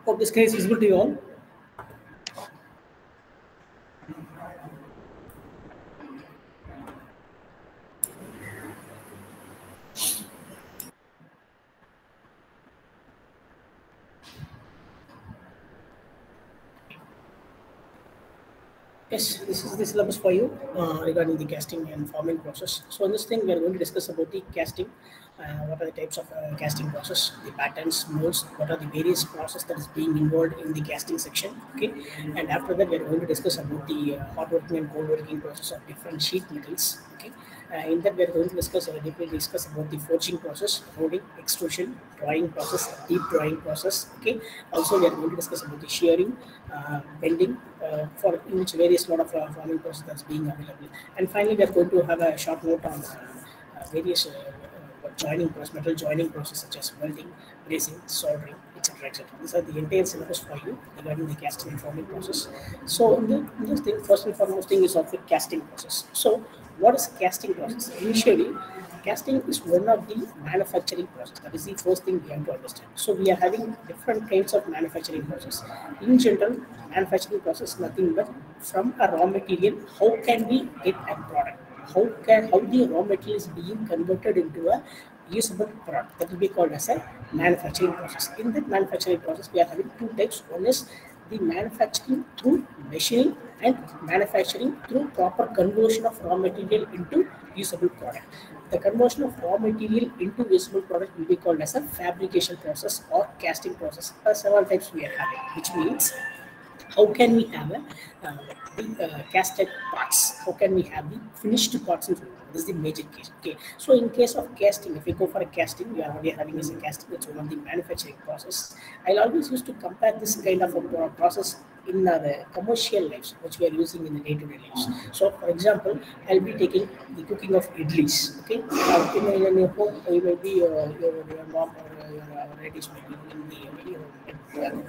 Hope this screen is visible to you all. Yes, this is the syllabus for you regarding the casting and forming process. So in this thing, we are going to discuss about the casting. What are the types of casting process, the patterns, molds, what are the various process that is being involved in the casting section. Okay, and after that, we are going to discuss about the hot working and cold working process of different sheet metals. Okay, in that we are going to deeply discuss about the forging process, rolling, extrusion, drawing process, deep drawing process. Okay, also we are going to discuss about the shearing, bending, for in which various lot of forming process that's being available. And finally, we are going to have a short note on various joining process, metal joining process such as welding, brazing, soldering, etc. etc. These are the entire syllabus for you regarding the casting and forming process. So in this thing, first and foremost thing is of the casting process. So what is casting process? Initially, casting is one of the manufacturing process. That is the first thing we have to understand. So we are having different kinds of manufacturing process. In general, manufacturing process is nothing but from a raw material, how can we get a product? How the raw material is being converted into a usable product, that will be called as a manufacturing process. In that manufacturing process, we are having two types. One is the manufacturing through machining and manufacturing through proper conversion of raw material into usable product. The conversion of raw material into usable product will be called as a fabrication process or casting process. There are several types we are having, which means how can we have casted parts? How can we have the finished parts? This is the major case. Okay, so in case of casting, if we go for a casting, we are already having as a casting. It's one of the manufacturing process. I'll always used to compare this kind of a process in the commercial lives, which we are using in the day-to-day lives. So, for example, I'll be taking the cooking of idlis. Okay, in your home, you may be your mom or your relatives may be doing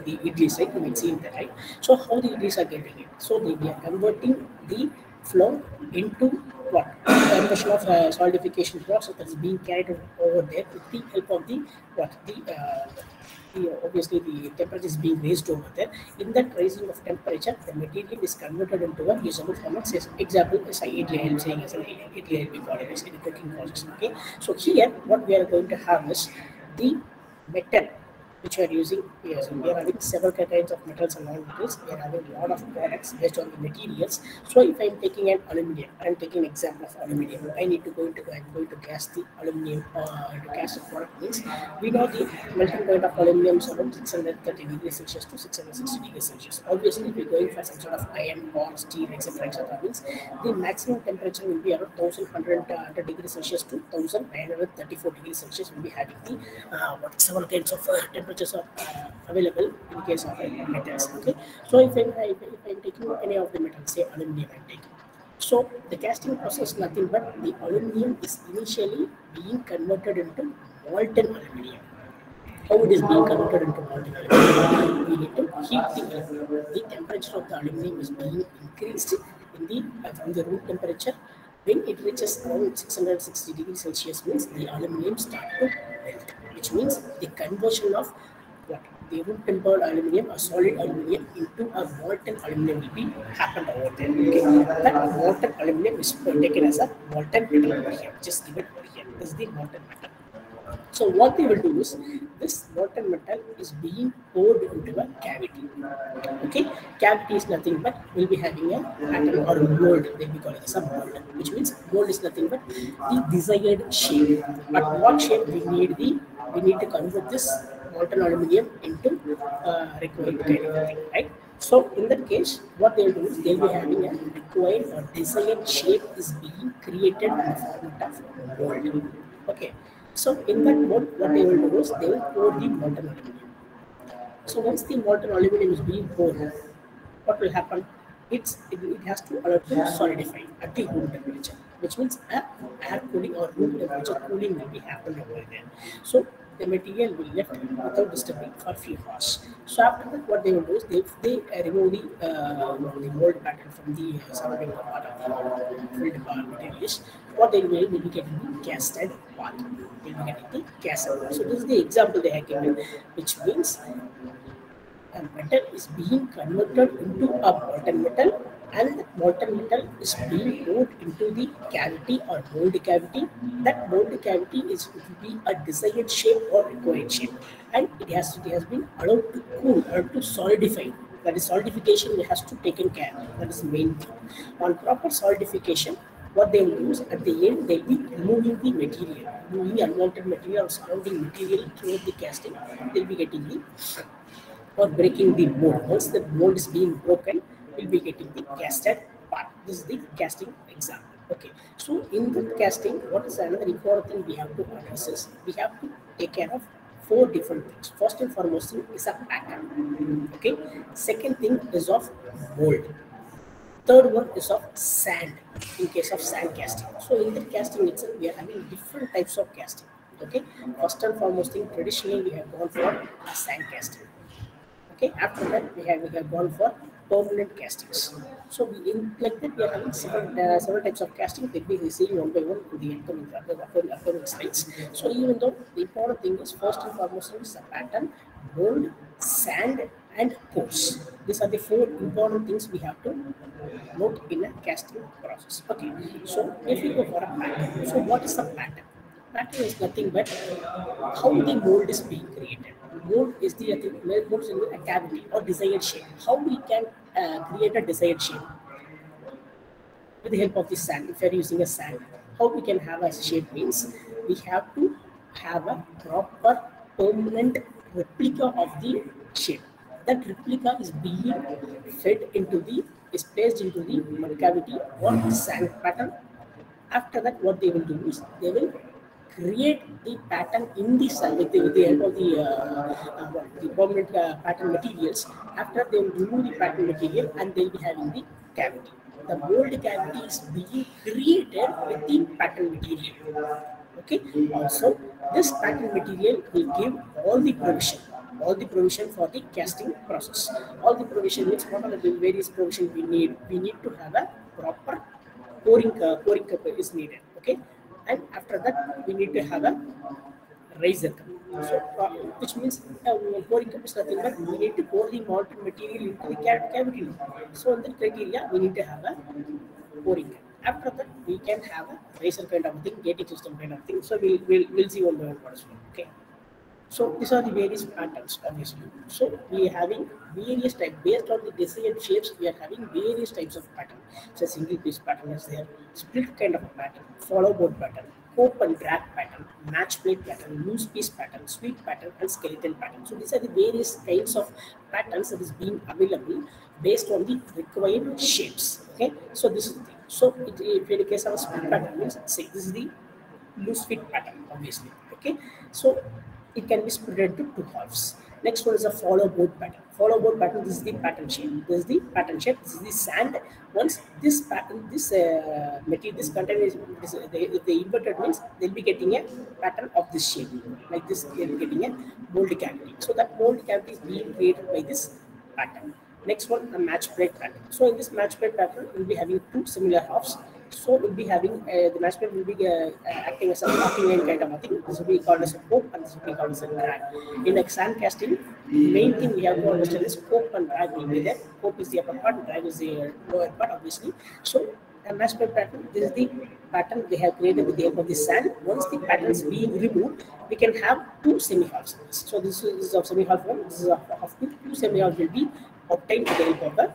the idlis, right? You may see that, right? So, how the idlis are getting it? So, we are converting the flour into what? Conversion of solidification process that is being carried over there with the help of the what? Obviously the temperature is being raised over there. In that raising of temperature, the material is converted into a usable format. Say, example, as I am saying as an idli we call it as in the cooking process. Okay, so here what we are going to have is the metal which we are using. Yes, we are having several kinds of metals and non-metals. We are having a lot of products based on the materials. So if I am taking an aluminium, I am taking an example of aluminium. I need to go into I'm going to cast the aluminium to cast the product means we know the melting point of aluminium is around 630 degrees Celsius to 660 degrees Celsius. Obviously, if you're going for some sort of iron or steel, etc., means the maximum temperature will be around 1100 degrees Celsius to 1934 degrees Celsius. Will be having the several kinds of temperatures are available in case of metals. Okay, so if I'm taking any of the metals, say aluminum, I'm taking. So the casting process is nothing but the aluminum is initially being converted into molten aluminum. How it is being converted into molten aluminum? We need to heat the aluminum. The temperature of the aluminum is being increased in the from the room temperature. When it reaches around 660 degrees Celsius, means the aluminum starts to melt, which means the conversion of what? the room tempered aluminum, a solid aluminum into a molten aluminum will be happened over there. Okay, that molten aluminum is taken as a molten metal over here, which is given over here. This is the molten metal. So what they will do is this molten metal is being poured into a cavity. Okay, cavity is nothing but we'll be having a pattern or a mold. They'll be calling as a mold, which means mold is nothing but the desired shape. But what shape we need to convert this molten aluminum into required kind of a thing, right? So in that case, what they'll do is they'll be having a required or desired shape is being created in the format of mold. Okay. So in that mode, what they will do is they will pour the molten aluminum. So once the molten aluminum is being poured, what will happen? It has to allow to solidify at the room temperature, which means air cooling or room temperature cooling will be happening over there. So the material will left without disturbing for a few hours. So after that, what they will do is they remove the mold pattern from the surrounding part of the filled materials. What they will be getting the casted part. They will be getting the casted part. So this is the example they have given, which means a metal is being converted into a molten metal, and molten metal is being poured into the cavity or mold cavity. That mold cavity is to be a desired shape or required shape, and it has been allowed to cool or to solidify. That is solidification has to taken care. That is the main thing. On proper solidification, what they will do is at the end they'll be removing the material, removing the unwanted material or surrounding material throughout the casting. They'll be getting the or breaking the mold. Once the mold is being broken, we'll be getting the casted part. This is the casting example. Okay. So in the casting, what is another important thing we have to address is we have to take care of four different things. First and foremost thing is a pattern. Okay. Second thing is of mold. Third one is of sand, in case of sand casting. So in the casting itself, we are having different types of casting. Okay. First and foremost thing, traditionally we have gone for a sand casting. Okay, after that we have gone for permanent castings. So like that we are having several types of casting that we will see one by one in the upcoming slides. So even though the important thing is first and foremost is the pattern, mold, sand, and pores. These are the four important things we have to note in a casting process. Okay, so if we go for a pattern, so what is a pattern? Pattern is nothing but how the mold is being created. Mold is mold is a cavity or desired shape. How we can create a desired shape with the help of the sand. If we are using a sand, how we can have a shape means we have to have a proper permanent replica of the shape. That replica is being fed into the is placed into the mud cavity or sand pattern. After that, what they will do is they will create the pattern in the sand with the help of the permanent pattern materials. After they will remove the pattern material and they will be having the cavity. The mold cavity is being created with the pattern material. Okay. Also, this pattern material will give all the provision for the casting process. All the provision means what are the various provision we need. We need to have a proper pouring cup is needed. Okay, and after that we need to have a riser cup. So which means pouring cup is nothing but we need to pour the molten material into the cavity. So in that criteria we need to have a pouring cup. After that we can have a riser kind of thing, gating system kind of thing. So we'll see one by one what is one. Okay. So these are the various patterns, obviously. So we are having various types based on the desired shapes. We are having various types of pattern. So single piece pattern is there, split kind of a pattern, follow board pattern, cope and drag pattern, match plate pattern, loose piece pattern, sweep pattern, and skeleton pattern. So these are the various kinds of patterns that is being available based on the required shapes. Okay. So this is the thing. So if in the case of a split pattern means say this is the loose fit pattern, obviously. Okay. So it can be split into two halves. Next one is a follow board pattern. Follow board pattern, this is the pattern shape. This is the pattern shape. This is the sand. Once this pattern, this material, this container is if they inverted means they'll be getting a pattern of this shape. Like this, they'll be getting a mold cavity. So that mold cavity is being created by this pattern. Next one, a match plate pattern. So in this match plate pattern, we'll be having two similar halves. So we'll be having the match plate will be acting as a locking line kind of a thing. This will be called as a cope and this will be called as a drag. In a sand casting, the main thing we have to understand is cope and drag will be there. Cope is the upper part, drag is the lower part, obviously. So a match plate pattern, this is the pattern they have created with the help of the sand. Once the pattern is being removed, we can have two semi-halves. So this is of semi-half one, this is of half two. Two semi-halves will be obtained with the help of the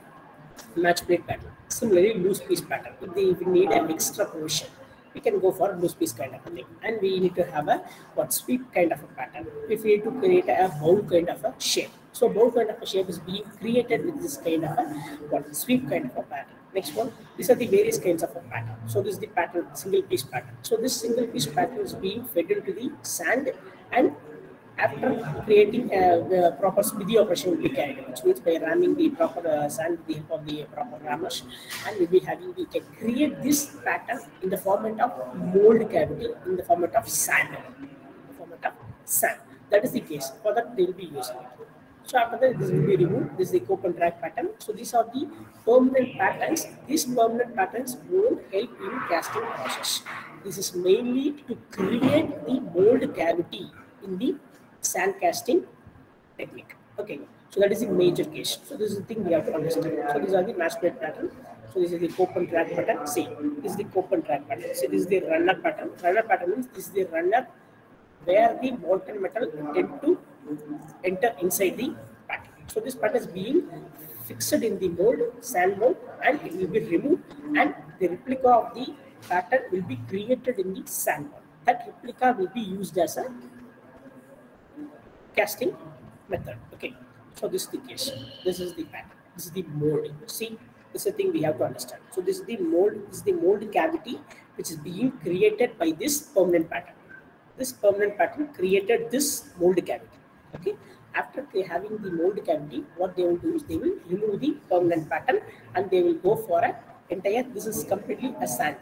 match plate pattern. Similarly, loose piece pattern. If we need an extra provision, we can go for loose piece kind of a thing. And we need to have a sweep kind of a pattern. If we need to create a bowl kind of a shape. So bowl kind of a shape is being created with this kind of a sweep kind of a pattern. Next one, these are the various kinds of a pattern. So this is the pattern, single piece pattern. So this single piece pattern is being fed into the sand, and after creating the proper speedy operation will be carried out, which means by ramming the proper sand with the help of the proper rammers, and we can create this pattern in the format of mold cavity, in the format of sand. That is the case. For that, they will be using it. So after that, this will be removed. This is the cope and drag pattern. So these are the permanent patterns. These permanent patterns won't help in casting process. This is mainly to create the mold cavity in the sand casting technique. Okay, so that is the major case. So this is the thing we have to understand. So these are the match plate pattern. So this is the cope and drag pattern. See, this is the cope and drag pattern. So this is the runner pattern. Runner pattern means this is the runner where the molten metal tend to enter inside the pattern. So this pattern is being fixed in the mold, sand mold, and it will be removed, and the replica of the pattern will be created in the sand mold. That replica will be used as a casting method. Okay, so this is the case. This is the pattern. This is the mold. See, this is the thing we have to understand. So this is the mold. This is the mold cavity which is being created by this permanent pattern. This permanent pattern created this mold cavity. Okay. After having the mold cavity, what they will do is they will remove the permanent pattern and they will go for a entire. This is completely a sand.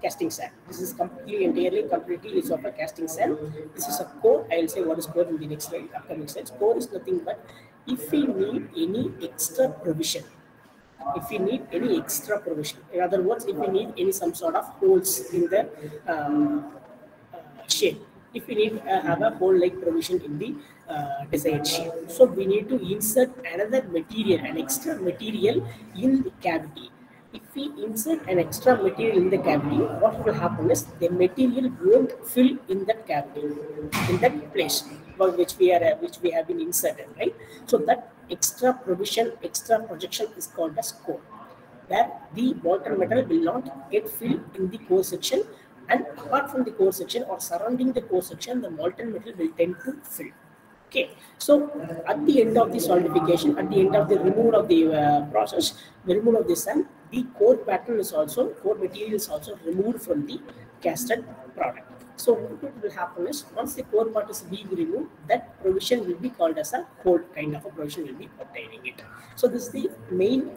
Casting sand. This is completely is of a casting sand. This is a core. I will say what is core in the next slide, upcoming slides. Core is nothing but if we need any extra provision. If we need any extra provision, in other words, if we need any some sort of holes in the shape, if we need have a hole-like provision in the desired shape, so we need to insert another material, an extra material in the cavity. If we insert an extra material in the cavity, what will happen is the material won't fill in that cavity, in that place which we have been inserted, right? So that extra provision, extra projection is called as core, where the molten metal will not get filled in the core section, and apart from the core section or surrounding the core section, the molten metal will tend to fill. Okay, so at the end of the solidification, at the end of the removal of the process, the removal of the sand, the core pattern is also, core material is also removed from the casted product. So what will happen is, once the core part is being removed, that provision will be called as a core kind of a provision will be obtaining it. So this is the main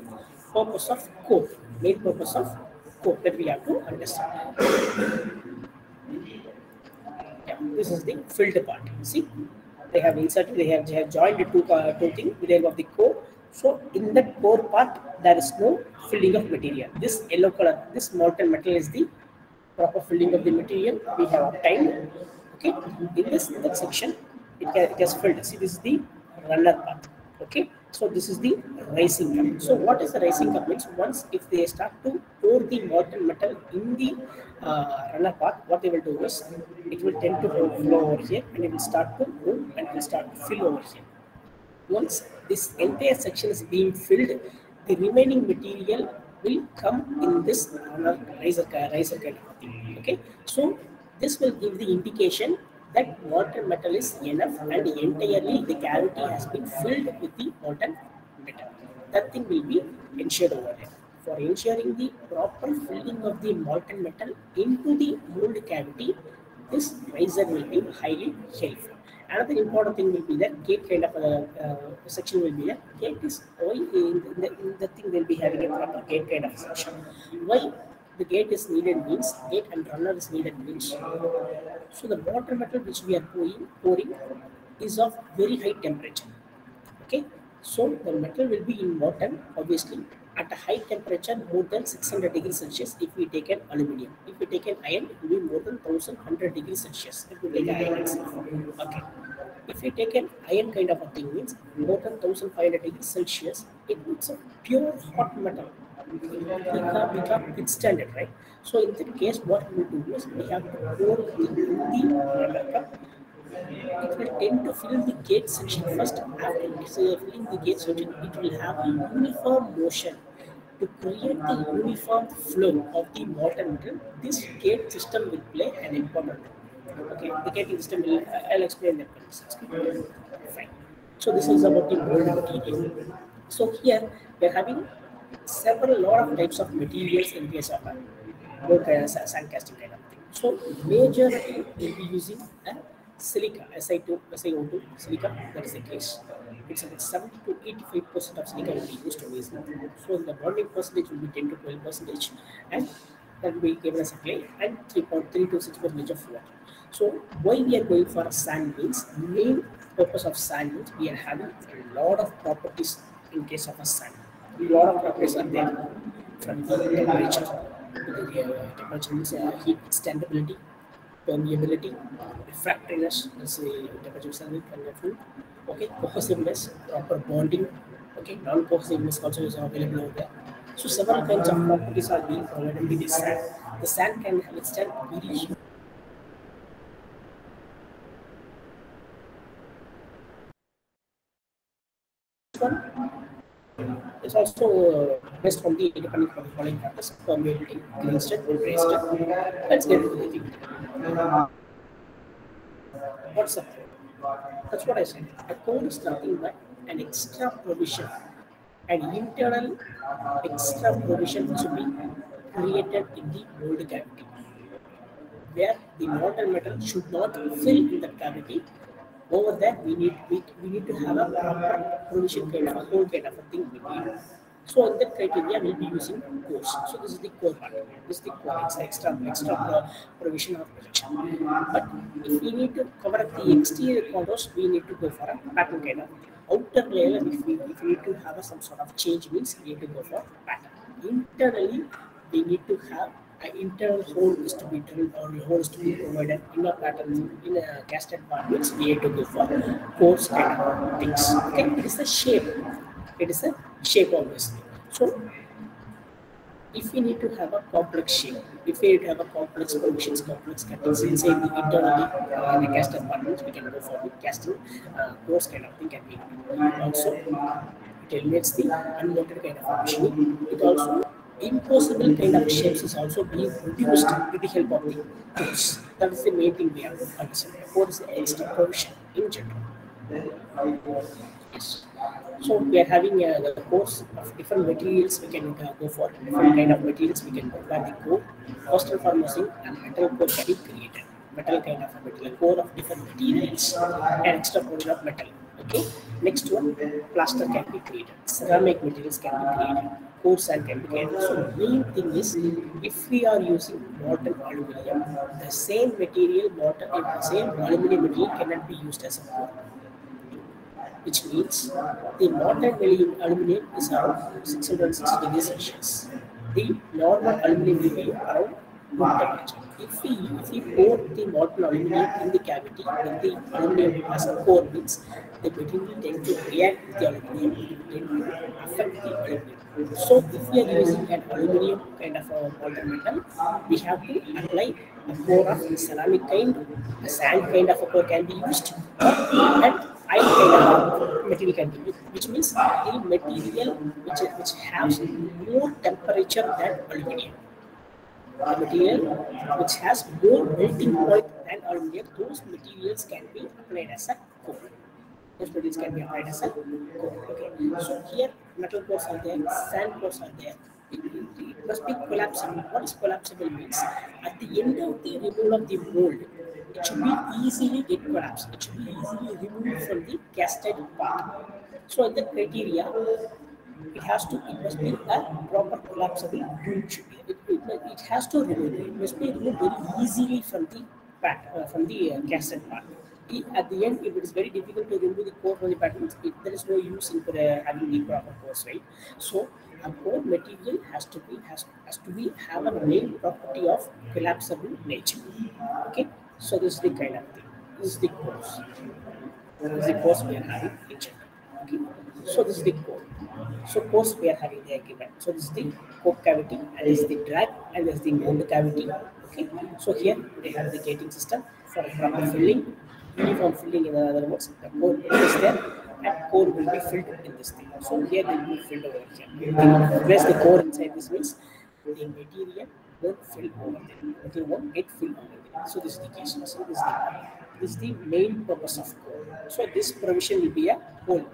purpose of core, that we have to understand. Yeah, this is the filled part. See, they have inserted, they have joined the two things with the help of the core. So in that core part, there is no filling of material. This yellow color, this molten metal is the proper filling of the material we have obtained. Okay, in that section, it has filled. See, this is the runner part. Okay, so this is the rising cup. So what is the rising cup means? Once if they start to pour the molten metal in the runner part, what they will do is it will tend to flow over here, and it will start to move and it will start to fill over here. Once this entire section is being filled, the remaining material will come in this riser kind of thing. Okay, so this will give the indication that molten metal is enough and entirely the cavity has been filled with the molten metal. That thing will be ensured over there. For ensuring the proper filling of the molten metal into the mold cavity, this riser will be highly helpful. Another important thing will be that gate kind of a section will be there. Gate is why in the thing will be having a proper gate kind of section. Why the gate is needed means, gate and runner is needed means, so the water metal which we are pouring is of very high temperature. Okay, so the metal will be in water obviously, at a high temperature more than 600 degrees Celsius if we take an aluminium. If we take an iron, it will be more than 1100 degrees Celsius if we take an iron itself. Okay. If we take an iron kind of a thing, means more than 1500 degrees Celsius, it's a pure hot metal. We can't withstand it, right? So in that case, what we do is we have to pour the metal. It will tend to fill the gate section first. After filling the gate section, it will have a uniform motion to create the uniform flow of the water metal. This gate system will play an important role. Okay, the gating system will, I'll explain that process. Fine. So this is about the mold material. So here we are having several lot of types of materials in case of a mold sand casting kind of thing. So majorly we'll be using a silica, SiO2 silica. That is the case. It's about 70 to 85% of silica will be used always. So the bonding percentage will be 10 to 12%, and that will be given as a clay, and 3.3 to 6% of water. So why we are going for a sand means, main purpose of sand means we are having a lot of properties in case of a sand. A lot of properties are there, from the temperature to the temperature means heat standability, permeability, refractoriness, let's say temperature sensitive conductive, okay, cohesiveness, proper bonding, okay, non-cohesiveness also is available over there. So several kinds of properties are being provided with the sand. The sand can withstand very huge. One is also based on the independent from the following factors: permeability, green state, gray state. Let's get into the thing. What's up? That's what I said. A code is nothing but an extra provision, an internal extra provision to be created in the mold cavity, where the molten metal should not fill in the cavity. Over that, we need to have a proper provision kind of a whole kind of a thing between. So in that criteria, we'll be using cores. So this is the core part. This is the core. It's extra provision of protection. But if we need to cover up the exterior contours, we need to go for a pattern kind of thing. Outer layer, if we need to have some sort of change, means we need to go for pattern. Internally, we need to have an internal hole is to be drilled, or the hole is to be provided in a pattern, in a casted part, means we need to go for coarse kind of things. Okay, it is the shape. It is a shape obviously. So if we need to have a complex shape, if we need to have a complex provisions, complex cuttings inside the internally in the cast apartments, we can go for the casting coarse kind of thing can be. Also, it eliminates the unwanted kind of machining. It also impossible kind of shapes is also being reduced with the help of the tools. That is the main thing we have to understand. What is the extra provision in general? Yes. So we are having the course of different materials. We can go for different kind of materials. We can apply the core. First and foremost, a metal core can be created. Metal kind of a metal, a core of different materials, and extra portion of metal. Okay. Next one, plaster can be created. Ceramic materials can be created. Core sand can be created. So main thing is, if we are using molten aluminium, the same material, the same aluminium material cannot be used as a core, which means the molten aluminum is around 660 degrees Celsius. The normal aluminum will be around room temperature. If we pour the molten aluminum in the cavity, when the aluminum as a core means, the material will tend to react with the aluminum, it will tend to affect the aluminum. So if we are using an aluminum kind of a molten metal, we have to apply a core of ceramic kind, a sand kind of a core can be used, and iron kind of material can be used, which means the material which has more temperature than aluminum. The material which has more melting point than aluminum, those materials can be applied as a core. Those materials can be applied as a core. Okay. So here metal cores are there, sand cores are there. It must be collapsible. What is collapsible means, at the end of the removal of the mold, it should be easily get collapsed. It should be easily removed from the casted part. So in the criteria, it must be a proper collapsible unit. It has to remove. It must be removed very easily from the casted part. At the end, if it is very difficult to remove the core from the patterns, there is no use in having the proper cores, right? So a core material has to be have a main property of collapsible nature. Okay, so this is the kind of thing. This is the cores. This is the cores we are having in general. Okay, so this is the core. So cores we are having the agreement. So this is the core cavity, and this is the drag, and this is the mold cavity. Okay, so here they have the gating system for proper filling, uniform filling. In other words, the core is there, and core will be filled in this thing. So here they will be filled over here. They place the core inside. This means the material won't fill over there. It won't get filled over there. So this is the case. So this is the main purpose of core. So this provision will be a hole.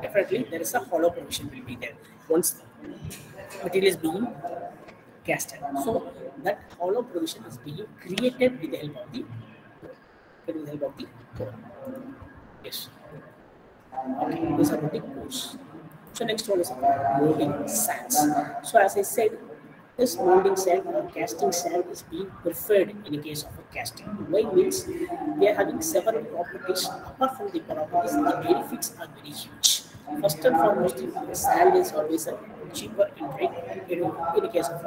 Definitely, there is a hollow provision will be there once the material is being casted. So that hollow provision is being created with the help of the core. Yes. Okay, these are the cores. So next one is molding sands. So as I said, this molding sand or casting sand is being preferred in the case of a casting. Why means we are having several properties. Apart from the properties, the benefits are very huge. First and foremost, the sand is always a cheaper in rate in the case of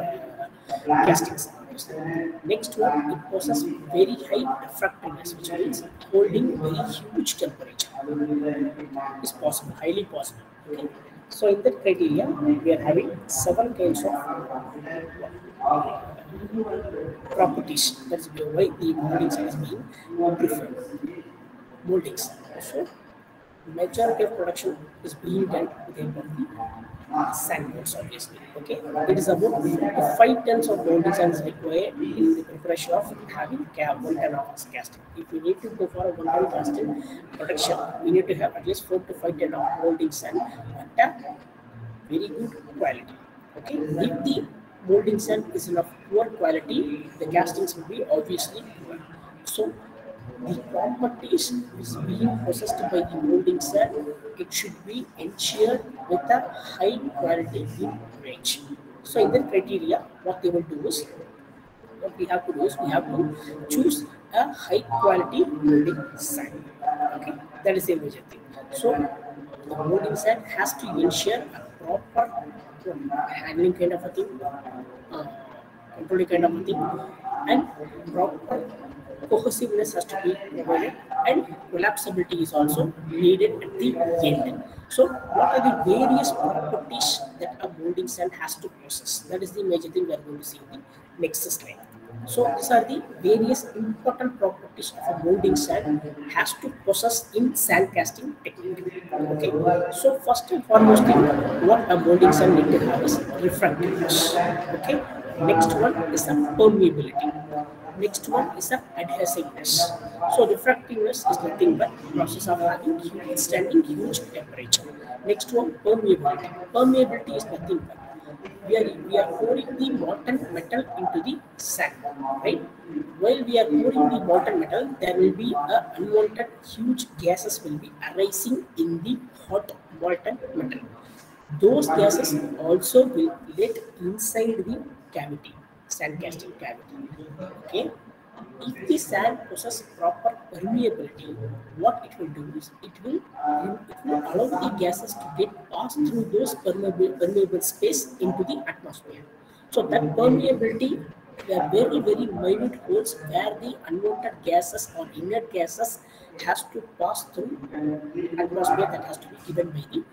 casting sand. Next one, it possesses very high refractiveness, which means holding very huge temperature is possible, highly possible. Okay. So in that criteria, we are having several kinds of properties. That's why the molding sand is being preferred. Moldings. So majority of production is being done with the help of the sand molds, obviously. Okay, it is about 5 tons of molding sand is required in the preparation of having 1 ton of casting. If we need to go for a 1 ton casting production, we need to have at least 4 to 5 tons of molding sand at a very good quality. Okay, if the molding sand is of poor quality, the castings will be obviously poor. So the properties is being possessed by the molding sand, it should be ensured with a high quality in range. So in that criteria, what they will do is, what we have to do is we have to choose a high quality molding sand. Okay, that is the major thing. So the molding sand has to ensure a proper handling kind of a thing, uh, controlling kind of a thing, and proper cohesiveness has to be provided, and collapsibility is also needed at the end. So what are the various properties that a molding sand has to possess? That is the major thing we are going to see in the next slide. So these are the various important properties of a molding sand has to possess in sand casting technique. Okay. So first and foremost thing, what a molding sand need to have is refractiveness. Okay. Next one is a permeability. Next one is a adhesiveness. So refractiveness is nothing but process of having withstanding huge temperature. Next one, permeability. Permeability is nothing but we are pouring the molten metal into the sand, right? While we are pouring the molten metal, there will be unwanted huge gases will be arising in the hot molten metal. Those gases also will let inside the cavity, sand casting cavity. Okay. If the sand possesses proper permeability, what it will do is it will allow the gases to get passed through those permeable space into the atmosphere. So that permeability, there are very minute holes where the unwanted gases or inert gases has to pass through atmosphere, that has to be given by the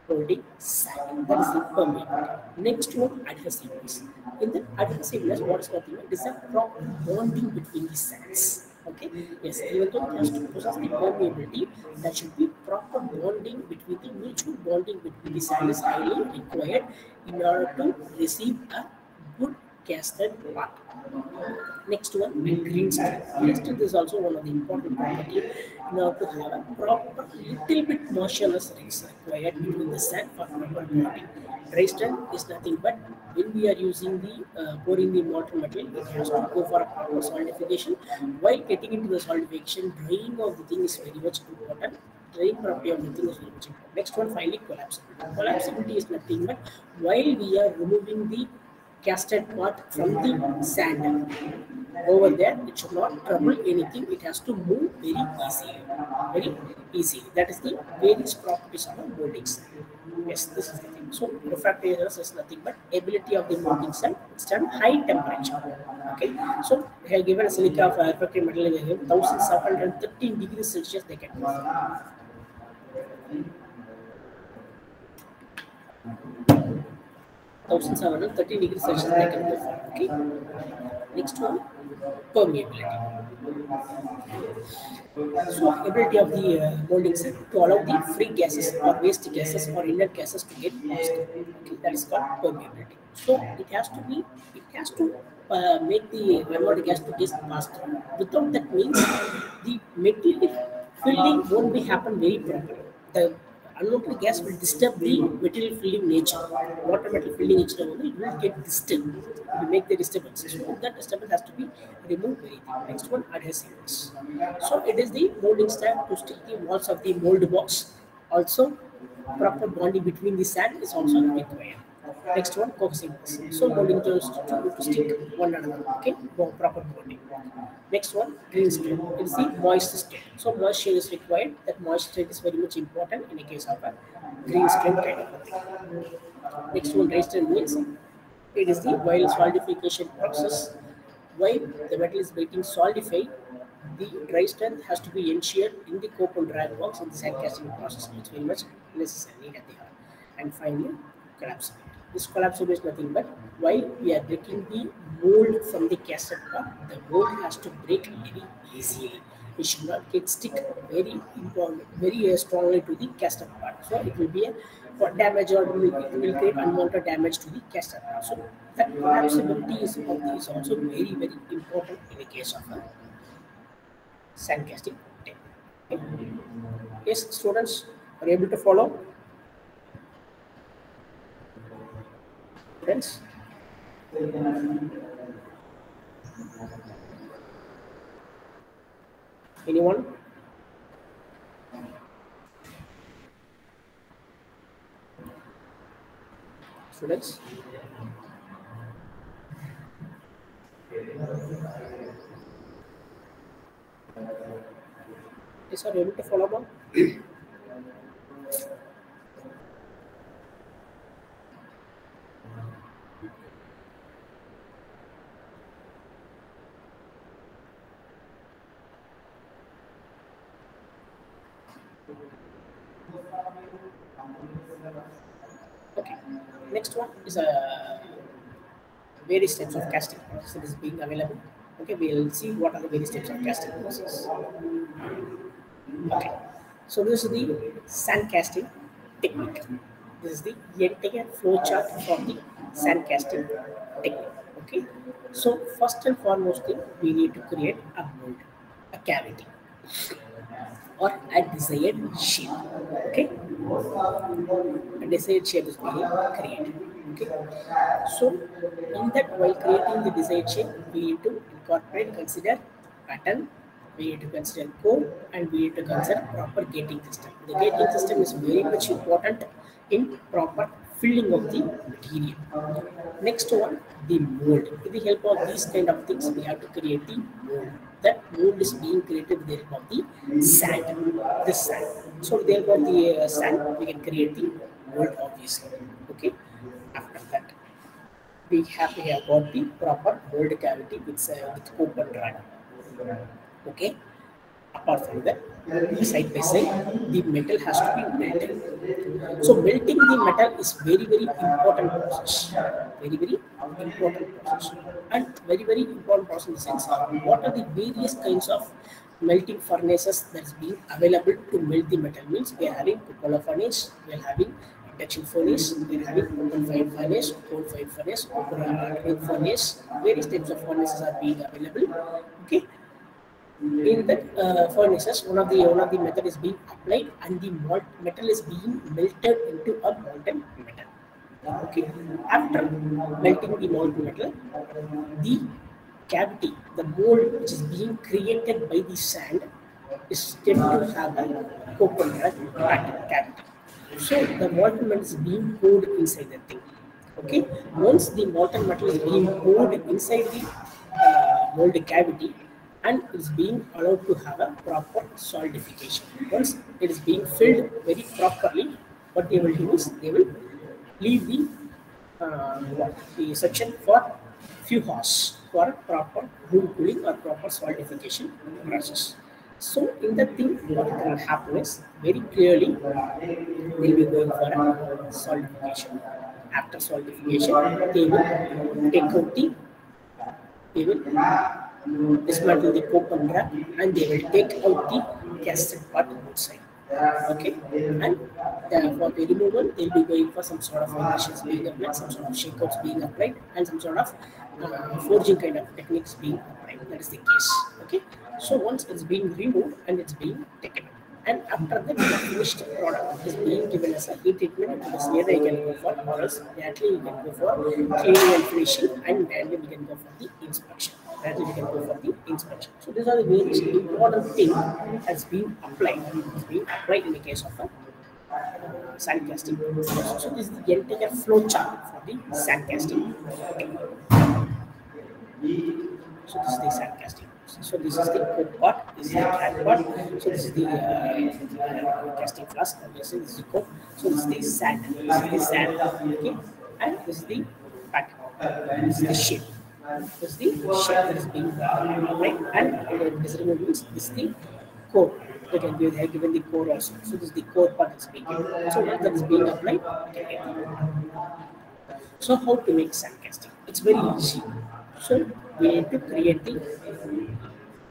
holding sand. That is the permeability. Next one, adhesiveness. In the adhesiveness, what is nothing? It is a proper bonding between the sands. Okay. Yes, even though it has to possess the permeability, there should be proper bonding between the mutual bonding between the sand is highly required in order to receive a good casted part. Next one, green steel. Green steel is also one of the important property in order to have a proper little bit motionless is required between the sand for proper bonding. Dry strength is nothing but when we are using the pouring the molten metal, it has to go for a proper solidification. While getting into the solidification, drying of the thing is very much important. Drying property of the thing is very much important. Next one, finally, collapsibility. Collapsibility is nothing but while we are removing the casted part from the sand. Over there, it should not trouble anything. It has to move very easily. Very easily. That is the various properties of a molding cell. Yes, this is the thing. So refractory errors is nothing but ability of the molding cell to stand high temperature. Okay. So they have given a silica of refractory metal 1713 degrees Celsius they can perform. 1713 degrees Celsius they can perform. Okay. Next one, permeability. So ability of the molding cell to allow the free gases or waste gases or inert gases to get passed. Okay, that is called permeability. So it has to make the unwanted gas to get passed through. Without that means the material filling won't be happen very properly. The unwanted gas will disturb the material filling nature. Water metal filling nature only will get disturbed. It will make the disturbance. So that disturbance has to be removed very thin. Next one, adhesiveness. So it is the molding stand to stick the walls of the mold box. Also, proper bonding between the sand is also required. Next one, cohesiveness. So molding to stick one another. Okay, proper bonding. Next one, green state. It's the moist state. So moisture is required. That moist state is very much important in a case of a green state kind of a thing. Next one, dry state means it is the while solidification process. While the metal is getting solidified, the dry strength has to be ensured in the cope and drag box in the sand casting process. It's very much necessary at the heart. And finally, collapsibility. This collapsibility is nothing but while we are breaking the mold from the casted part, the mold has to break very easily. It should not get stick very important, very strongly to the casted part. So it will be a damage or it will create unwanted damage to the casted part. So that collapsibility is also very important in the case of a sand casting technique. Yes, students, are you able to follow? Students? Anyone? Students? Yes, are you able to follow up? Okay. Next one is a various types of casting process that is being available. Okay, we'll see what are the various types of casting process. Okay, so this is the sand casting technique. This is the entire flow chart for the sand casting technique. Okay, so first and foremost thing, we need to create a mold, a cavity, or a desired shape. Okay, a desired shape is being created. Okay, so in that, while creating the desired shape, we need to consider pattern, we need to consider code, and we need to consider proper gating system. The gating system is very much important in proper filling of the material. Next one, the mold. With the help of these kind of things, we have to create the mold. That mold is being created with the help of the sand. This sand. So with the help of the sand, we can create the mold, obviously. Okay. After that, we have got the proper mold cavity with cope and drag. Okay. Apart from that, side by side, the metal has to be melted. So melting the metal is very important process. Very important process. And very important process in the sense of what are the various kinds of melting furnaces that's being available to melt the metal. Means we are having cupola furnace, we are having induction furnace, we are having open fired furnace, cold fired furnace, open arc furnace. Various types of furnaces are being available. Okay. In that furnaces, one of the method is being applied, and the metal is being melted into a molten metal. Okay. After melting the molten metal, the cavity, the mold which is being created by the sand, is tend to have a coconut cavity. So the molten metal is being poured inside the thing. Okay, once the molten metal is being poured inside the mold cavity and is being allowed to have a proper solidification. Once it is being filled very properly, what they will do is they will leave the section for few hours for proper room cooling or proper solidification process. So in that thing, what will happen is very clearly they'll be going for a solidification. After solidification, they will take out they will dismantle the coupon wrap and they will take out the casted part outside. Okay, and for the removal, they'll be going for some sort of emissions being applied, some sort of shakeouts being applied, and some sort of forging kind of techniques being applied. That is the case. Okay, so once it's being removed and it's being taken out. And after that, the finished product is being given as a heat treatment, because either you can go for, or else directly you can go for cleaning and finishing, and then we can go for the inspection. Directly we can go for the inspection. So these are the most important thing has been applied. Has been applied in the case of a sand casting. So this is the entire flow chart for the sand casting. So this is the sand casting. So this is the coke part, this is the can part. So this is the casting flask. Obviously, this is the coke. So this is the sand. This is the sand. Okay, and this is the pattern. This is the shape. This is the shape that is being applied, and this means this is the core. Again, they have given the core also. So this is the core part that's being given. So once that is being applied, okay. So how to make sand casting? It's very easy. So we need to create the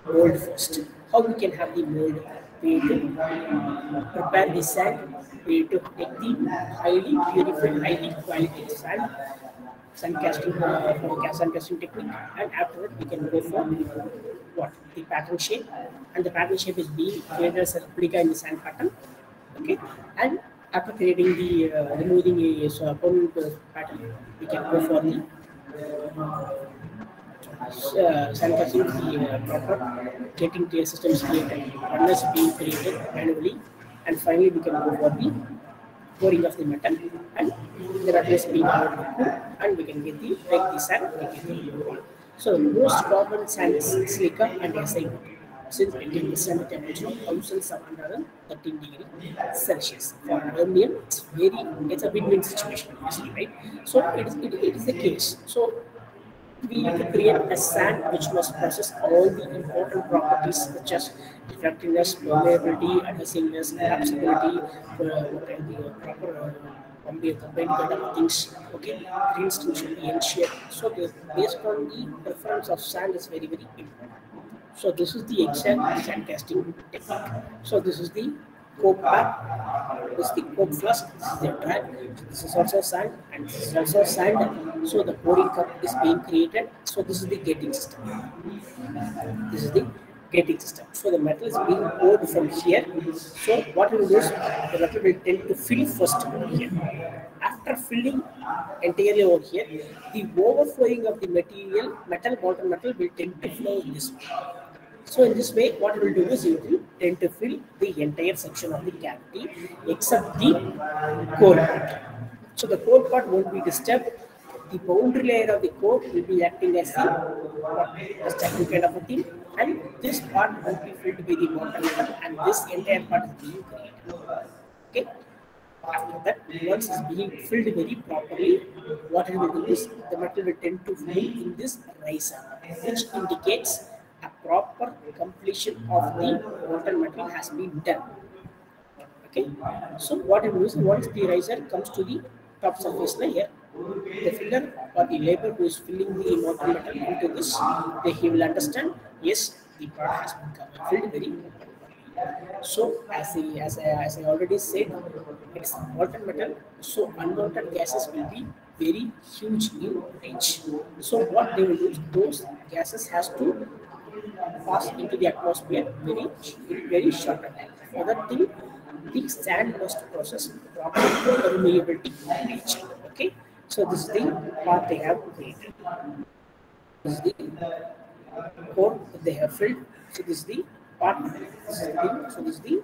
mold first. How we can have the mold? We need to prepare the sand. We need to take the highly purified, highly quality sand casting for sand casting technique, and after that we can go for what the pattern shape, and the pattern shape is being created as a replica in the sand pattern. Okay, and after creating the removing a opponent pattern, we can go for the sanitizing the proper getting tier systems created, runners being created manually, and finally we can go for the pouring of the metal, and the runners being allowed to cool, and we can get the break the sand, we get the wall. So the most common sand is silica and SiO2, since it can withstand the temperature of 1713 degrees Celsius. For aluminum, it's a win-win situation, obviously, right? So it is the case. So we need to create a sand which must possess all the important properties such as refractiveness, permeability, adhesiveness, collapsibility, the proper combined kind of things. Okay, green steel should be ensured. So based on the preference of sand is very important. So this is the exact sand casting technique. So this is the coke pack, this is the coke flask, this is the track, this is also sand, and this is also sand. So the pouring cup is being created. So this is the gating system. This is the gating system. So the metal is being poured from here. So what it will do is the metal will tend to fill first over here. After filling entirely over here, the overflowing of the molten metal will tend to flow in this way. So in this way, what it will do is it will tend to fill the entire section of the cavity except the core part. So the core part won't be disturbed. The boundary layer of the core will be acting as a stacking kind of a thing, and this part won't be filled by the molten metal, and this entire part is being created. Okay. After that, once it's being filled very properly, what it will do is the metal will tend to fill in this riser, which indicates a proper completion of the molten metal has been done. Okay, so what it will do is once the riser comes to the top surface layer, the filler or the labor who is filling the molten metal into this, he will understand, yes, the product has been filled very properly. So as I already said, it's molten metal, so unwanted gases will be very huge in range. So what they will do is those gases has to pass into the atmosphere very short time. For that thing, the sand must process proper permeability nature. Okay, so this is the part they have created. This is the core that they have filled. So this is the part. This is the thing. So this is the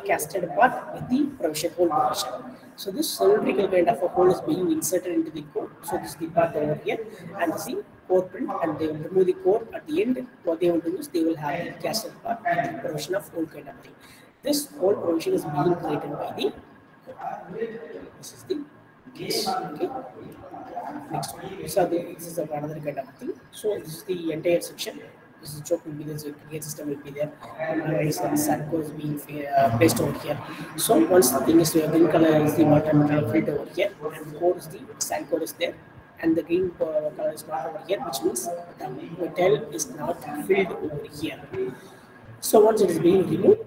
casted apart with the provision hole provision. So this cylindrical kind of a hole is being inserted into the core. So this is the part over here, and this is the core print, and they will remove the core at the end. What they will do is they will have the casted part with the provision of hole kind of thing. This whole provision is being created by the core. This is the case. Okay. Next one. So this is another kind of thing. So this is the entire section. This is choke will be there, create system will be there, and sand core is being placed over here. So once the thing is green color is the water metal filled over here, and core is the sand core is there, and the green color is not over here, which means the metal is not filled over here. So once it is being removed,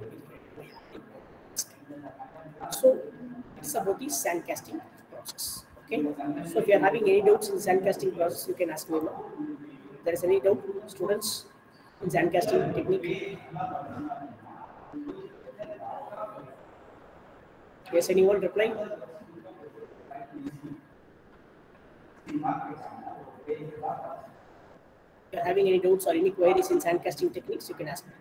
so it's about the sand casting process. Okay. So if you are having any doubts in sand casting process, you can ask me now. If there is any doubt, students, in sand casting technique? Yes, anyone reply? If you are having any doubts or any queries in sand casting techniques, you can ask me.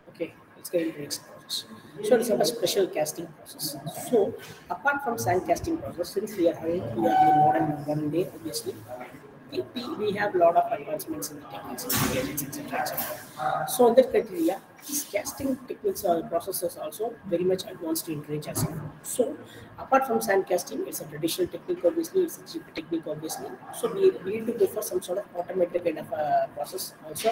Okay, let's get into the next process. So it's a special casting process. So apart from sand casting process, since we are in modern day, obviously, we have a lot of advancements in the techniques, etc. So on that criteria, these casting techniques or processes also very much advanced in range as well. So apart from sand casting, it's a traditional technique, obviously, it's a cheap technique, obviously. So we need to go for some sort of automated kind of process also.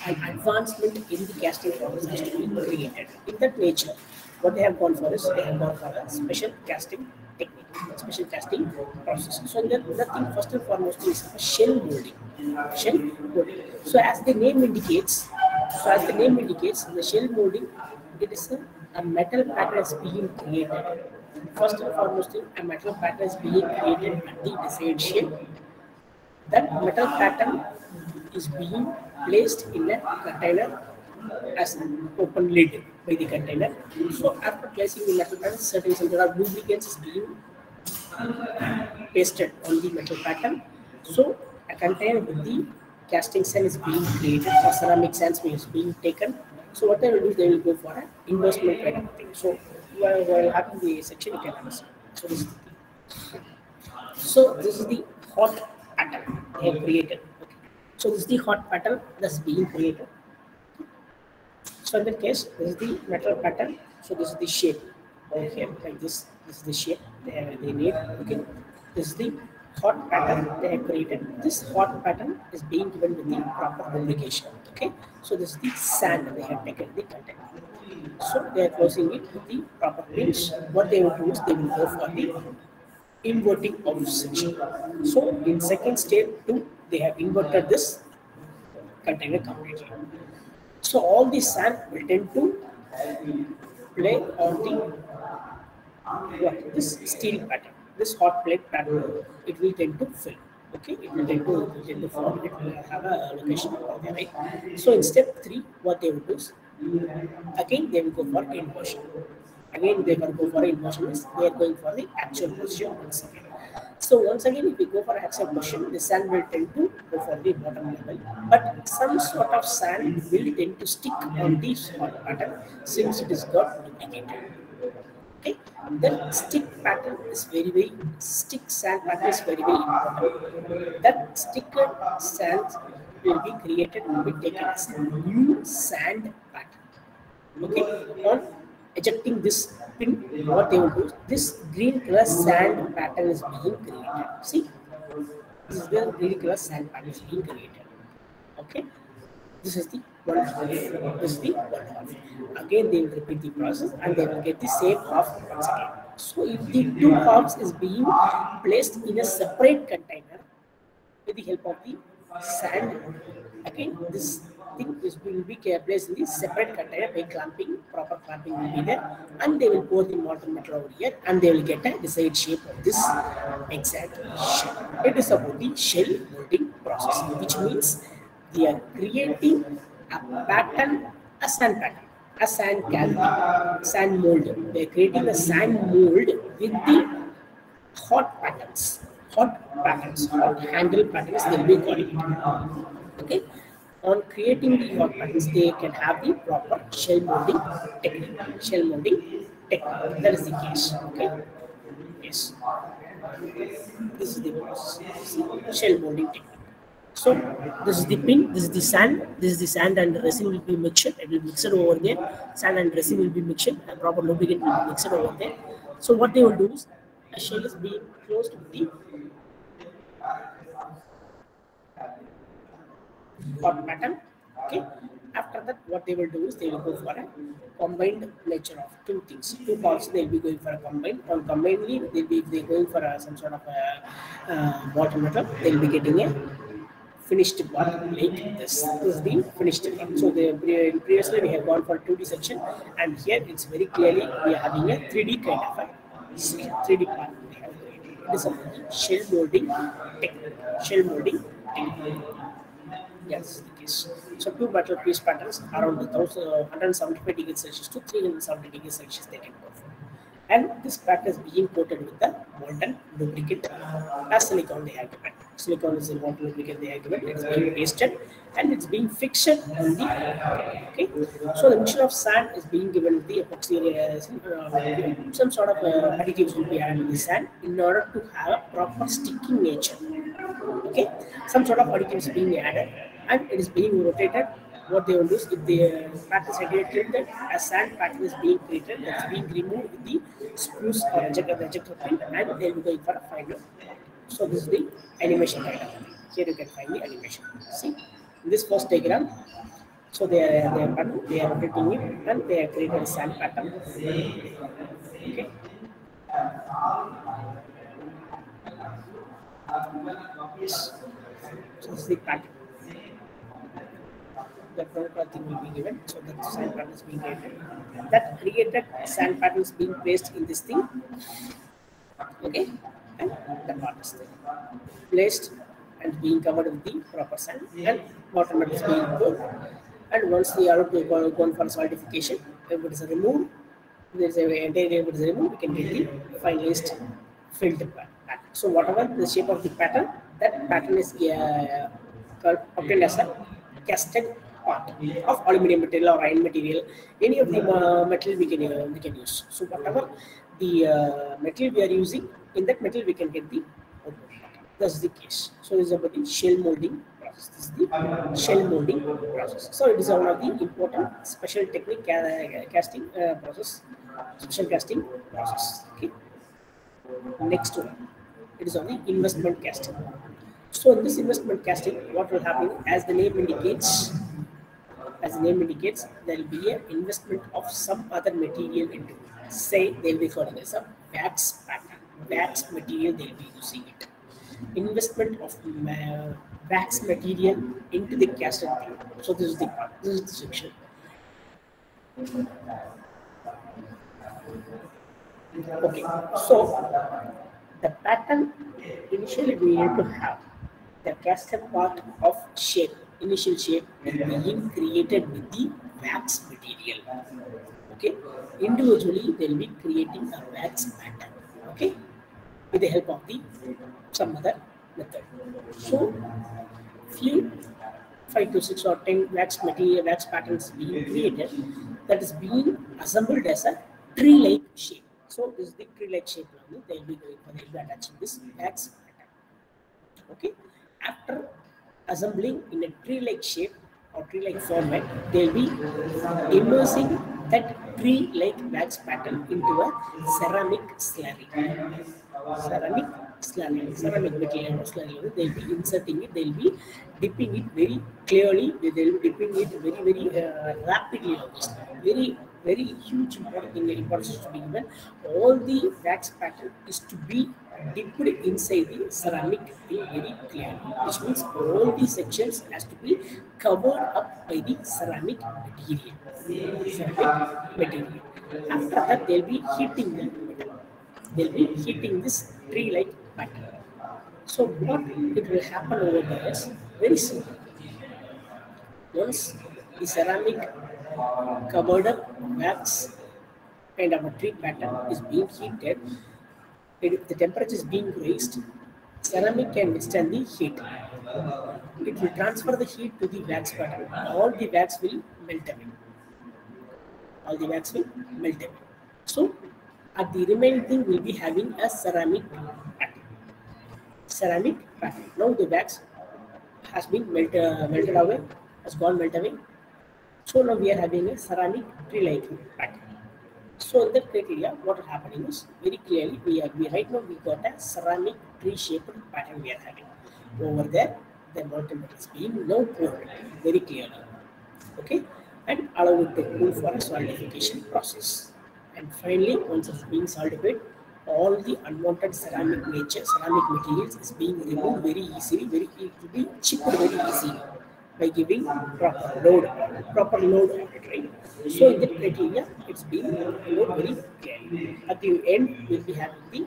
An advancement in the casting process has to be created. In that nature, what they have gone for is they have gone for a special casting technique, special casting process. So the thing first and foremost is shell molding. Shell molding. So as the name indicates, the shell molding, it is a metal pattern is being created. First and foremost, a metal pattern is being created at the desired shape. That metal pattern is being placed in a container as an open lid by the container. So after placing the metal pattern, certain lubricants is being pasted on the metal pattern. So a container with the casting sand is being created, or ceramic sand is being taken. So what they will do is they will go for an investment kind of thing. So while having the section, you can understand. So this is the hot pattern they have created. Okay. So this is the hot pattern that's being created. So in that case, this is the metal pattern. So this is the shape over here, like this. This is the shape they need. Okay. This is the hot pattern they have created. This hot pattern is being given with the proper lubrication. Okay. So this is the sand they have taken the container. So they are closing it with the proper pinch. What they will do is they will go for the inverting of section. So in second step 2, they have inverted this container completely. So all the sand will tend to play on the this steel pattern, this hot plate pattern. It will tend to fill. Okay, it will tend to form. It will have a location over there, right? So in step 3, what they will do is again they will go for inversion. Again they will go for inversion. They are going for the actual position once again. So once again, if we go for actual position, the sand will tend to go for the bottom level, but some sort of sand will tend to stick on this hot pattern since it is got lubricated. Okay, the stick pattern is very stick sand pattern is very important. That sticker sand will be created, will be taken as a new sand pattern. Okay, on ejecting this pin, what they will do is this green color sand pattern is being created. See, this is the green color sand pattern is being created. Okay, this is the one half. This is the one half. Again, they will repeat the process and they will get the same half once again. So, if the two halves is being placed in a separate container with the help of the sand, again this thing will be placed in the separate container by clamping. Proper clamping will be there, and they will pour the molten metal over here, and they will get a desired shape of this exact shell. It is about the shell molding process, which means they are creating a pattern, a sand pattern, a sand cavity, sand mold. They are creating a sand mold with the hot patterns, hot handle patterns. They will be calling it. Okay. On creating the hot patterns, they can have the proper shell molding technique. Shell molding technique. That is the case. Okay. Yes. This is the process. Shell molding technique. So this is the pin, this is the sand and resin will be mixed. It will be mixed over there. Sand and resin will be mixed, and proper lubricant will be mixed over there. So what they will do is a shell is being closed with the hot pattern. Okay. After that, what they will do is they will go for a combined nature of two things. Two parts they will be going for a combined. On combinedly, they're going for some sort of a bottom metal. They will be getting a finished part like this. This is the finished part. So previously we have gone for 2D section, and here it's very clearly we are having a 3D kind of a 3D part. We have created. It is a shell molding technique. Shell molding technique. Yes, the case. So two metal piece patterns around 175 degrees Celsius to 370 degrees Celsius they can go for. And this pattern is being coated with the molten lubricant as silicon dehydrate. Silicon is a molten lubricant dehydrate. It's being pasted and it's being fixed on the okay. So the mixture of sand is being given with the epoxy, some sort of additives will be added in the sand in order to have a proper sticking nature. Okay, some sort of additives being added and it is being rotated. What they will do is if the pattern is created, a sand pattern is being created that's being removed with the spruce or ejector pin, and they will go for a final. So this is the animation diagram. Here you can find the animation. See in this first diagram. So they are rotating it and they are created a sand pattern. Okay. Yes. So this is the pattern. The front thing will be given, so the sand pattern is being created. That created sand pattern is being placed in this thing. Okay, and the part is there. Placed and being covered with the proper sand, and bottom is being poured. And once the are gone for solidification, if it is removed, there is a entire if it is removed, we can get the finalized filled pattern. So whatever the shape of the pattern, that pattern is obtained as a casted part of aluminium material or iron material, any of the metal we can use. So whatever the metal we are using, in that metal we can get the output. That's the case. So this is about the shell molding process. This is the shell molding process. So it is one of the important special technique casting process, special casting process. Okay. Next one, it is on the investment casting. So in this investment casting, what will happen, as the name indicates, there will be an investment of some other material into it. Say they will be calling as a wax pattern, wax material they will be using it. Investment of wax material into the casted thing. So this is the part, this is the section. Okay, so the pattern initially we need to have the casted part of shape, initial shape being created with the wax material. Okay, individually they will be creating a wax pattern. Okay, with the help of the some other method. So few 5 to 6 or 10 wax material, wax patterns being created, that is being assembled as a tree-like shape. So this is the tree-like shape. They will be going for the attaching this wax pattern. Okay. After assembling in a tree-like shape or tree-like format, they will be immersing that tree-like wax pattern into a ceramic slurry. Ceramic material slurry. They will be inserting it. They will be dipping it very clearly. They will be dipping it very rapidly. Very very huge importance to be given. All the wax pattern is to be dipped inside the ceramic thing very clearly, which means all the sections has to be covered up by the ceramic material. After that, they'll be heating the metal. They'll be heating this tree-like pattern. So what it will happen over there is very simple. Once the ceramic covered up wax kind of a tree pattern is being heated, if the temperature is being raised, ceramic can withstand the heat. It will transfer the heat to the wax pattern. All the wax will melt away. All the wax will melt away. So, at the remaining thing, we'll be having a ceramic pattern. Ceramic pattern. Now the wax has been melted away, has gone melt away. So now we are having a ceramic tree-like pattern. So in that criteria, what is happening is very clearly right now we got a ceramic tree-shaped pattern we are having. Over there, the molten metal is being now poured very clearly. Okay, and allow it to cool for a solidification process. And finally, once it's being solidified, all the unwanted ceramic materials is being removed very easily, it will be chipped very easily by giving proper load on it, right? So in that criteria, it's being load very clearly. At the end, we'll be having the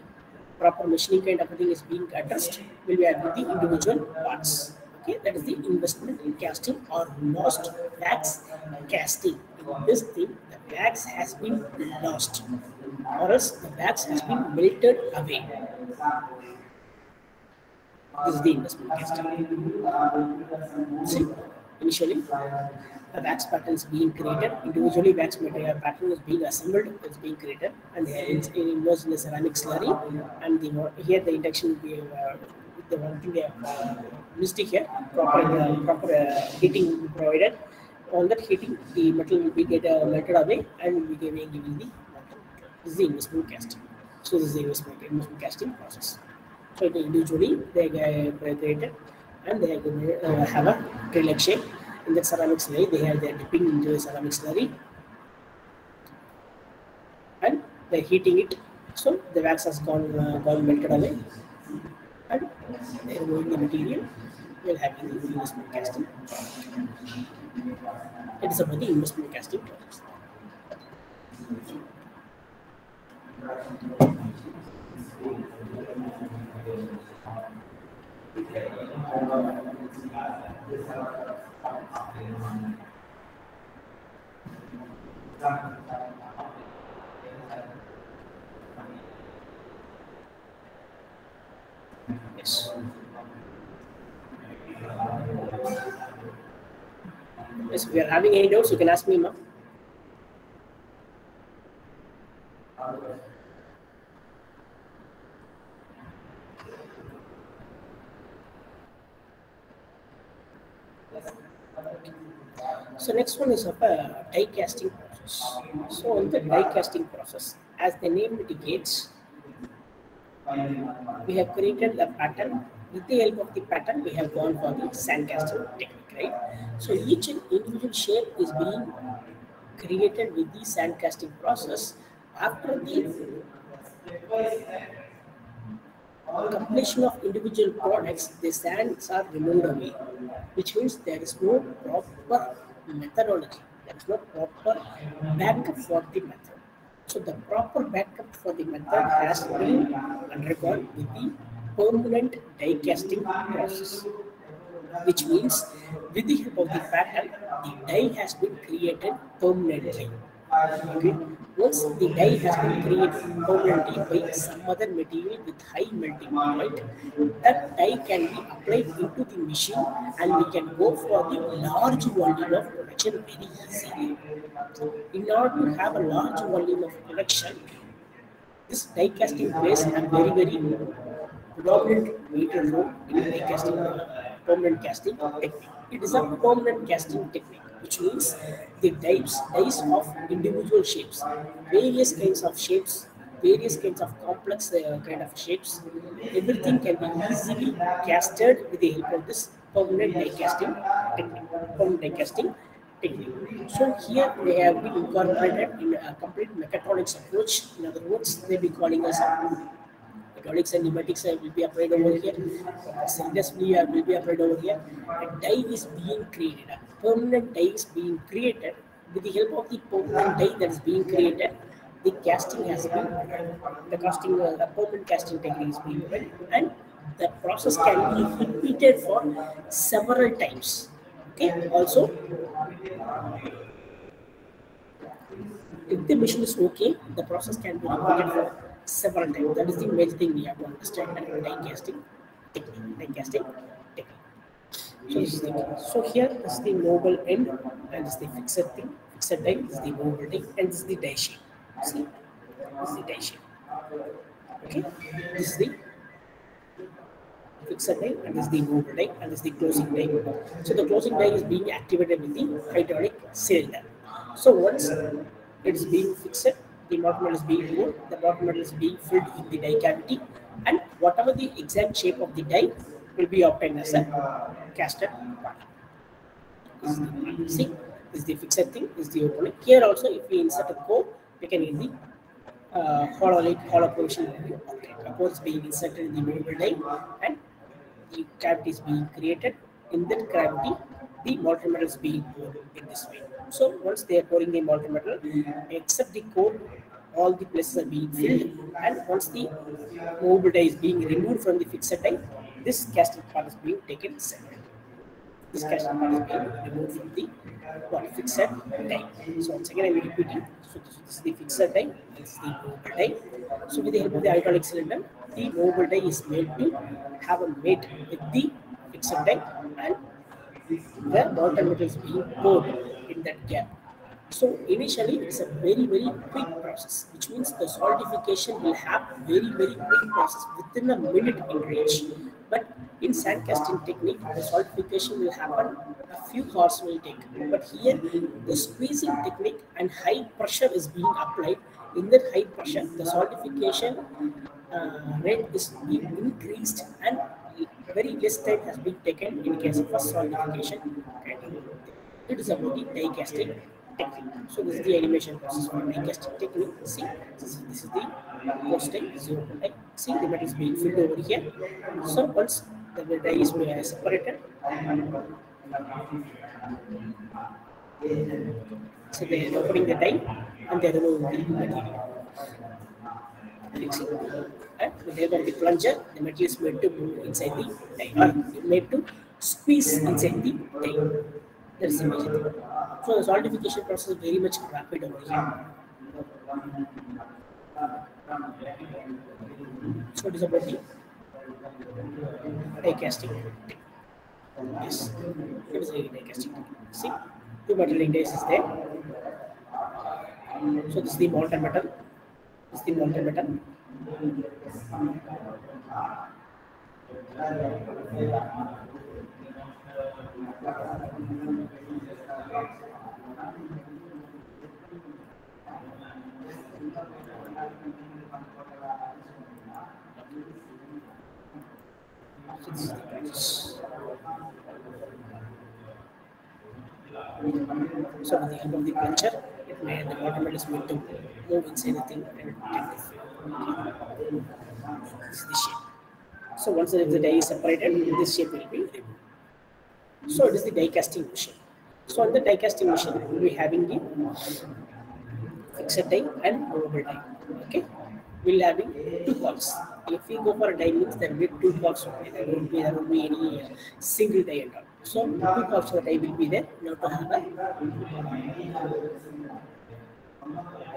proper machining kind of a thing is being addressed. We'll be having the individual parts. Okay, that is the investment in casting or lost wax casting. In this thing, the wax has been lost, or else the wax has been melted away. This is the investment casting. See, initially, a wax pattern is being created. Individually, wax material pattern is being assembled. It's being created, and it's immersed in the ceramic slurry. And here the induction will be the one thing they missed here. Proper heating will be provided. On that heating, the metal will be melted away, and will be giving the metal. This is the investment casting. So this is the investment casting process. So individually they get created, and they have a tree-like shape. In the ceramic slurry, they are dipping into the ceramic slurry, and they're heating it. So the wax has gone melted away, and they're removing the material. We'll have the investment casting. It is about the investment casting process. Yes. Yes, if you are having any doubts, you can ask me, ma'am. So next one is of a die casting process. So in the die casting process, as the name indicates, we have created the pattern. With the help of the pattern, we have gone for the sand casting technique, right? So each individual shape is being created with the sand casting process. After the completion of individual products, the sands are removed away, which means there is no proper methodology. There is no proper backup for the method. So the proper backup for the method has been undergone with the permanent die casting process, which means with the help of the pattern, the die has been created permanently. Okay. Once the die has been created permanently by some other material with high melting point, that die can be applied into the machine, and we can go for the large volume of production very easily. In order to have a large volume of production, this die casting plays a very predominant major role in die casting, permanent casting technique. It is a permanent casting technique, which means the dies of individual shapes, various kinds of shapes, various kinds of complex kind of shapes. Everything can be easily casted with the help of this permanent die casting technique. Permanent die casting technique. So here they have been incorporated in a complete mechatronics approach. In other words, they be calling us hydraulics and pneumatics will be applied over here. Cylinders will be applied over here. A die is being created. A permanent die is being created. With the help of the permanent die that is being created, the casting has been the casting the permanent casting technique is being done, and the process can be repeated for several times. Okay. Also, if the machine is okay, the process can be repeated for several times. That is the major thing we have to understand in die casting technique. Die casting technique. So this is the so here is the mobile end, and this is the fixed thing. Fixed die is the mobile die, and this is the die shape. See, this is the die shape. Okay, this is the fixed die, and this is the mobile die, and this is the closing die. So the closing die is being activated with the hydraulic cylinder. So once it is being fixed, the bottom metal is being poured, the bottom metal is being filled in the die cavity, and whatever the exact shape of the die will be obtained as a casted part. See, this is the fixed thing, this is the opening. Here also, if we insert a core, we can get the hollow portion will be obtained. A core is being inserted in the movable die, and the cavity is being created. In that cavity, the molten metal is being poured in this way. So once they are pouring the molten metal, except the core, all the places are being filled, and once the movable die is being removed from the fixed die, this casting part is being taken separately. This casting part is being removed from the fixed die. So once again I am repeating. So this is the fixed die, this is the movable die. So with the help of the hydraulic cylinder, the movable die is made to have a mate with the fixed die, and the molten metal is being poured in that gap. So initially it's a very quick process, which means the solidification will have very quick process within a minute in range. But in sand casting technique, the solidification will happen a few hours will take. But here the squeezing technique and high pressure is being applied. In that high pressure, the solidification rate is being increased, and very less time has been taken in case of a solidification. It is about the die casting technique. So this is the animation process for die casting technique. See, this is the post die, this is the die. See, the metal is being filled over here. So once the die is separated, so they are opening the die and they are removing the material. And with the help of the plunger, the material is made to move inside the die, or made to squeeze inside the die. That's the major thing. So the solidification process is very much rapid over here. So it is about the die casting. Yes, it is a die casting. See, two metal indices is there. So this is the molten metal. This is the molten metal. So this is the process. So with the help of the plunger, the bottom metal is made to move inside the thing and take this. This is the shape. So once the die is separated, this shape will be removed. So it is the die casting machine. So on the die casting machine, we will be having the fixed die and movable die. Okay, we will having two parts. If we go for a die means there will be two parts only. There won't be any single die at all. So two parts of the die will be there. Now to have a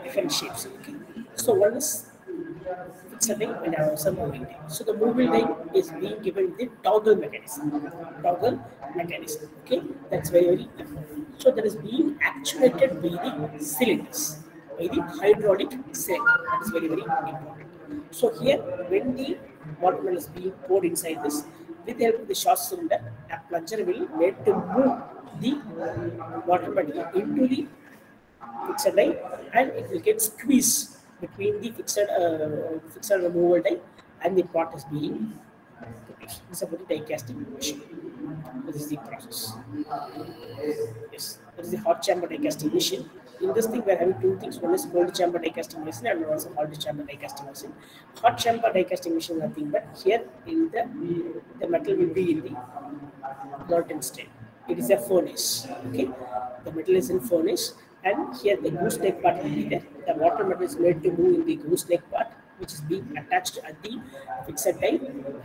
different shapes. Okay. So one is fixed die and also moving die. So the moving die is being given the toggle mechanism. Toggle mechanism. Okay, that's very important. So that is being actuated by the cylinders, by the hydraulic cylinder. That is very important. So here, when the water is being poured inside this, with the help of the short cylinder, a plunger will made to move the water metal into the fixed die, and it will get squeezed between the fixed removal die and the pot is being produced. This is about the die casting machine. This is the process. Yes, that is the hot chamber die casting machine. In this thing, we are having two things. One is cold chamber die casting machine, and one is hot chamber die casting machine. Hot chamber die casting machine is nothing but here in the metal will be in the molten state. It is a furnace. Okay, the metal is in furnace, and here the gooseneck part will be there. The water metal is made to move in the gooseneck part, which is being attached at the fixed die,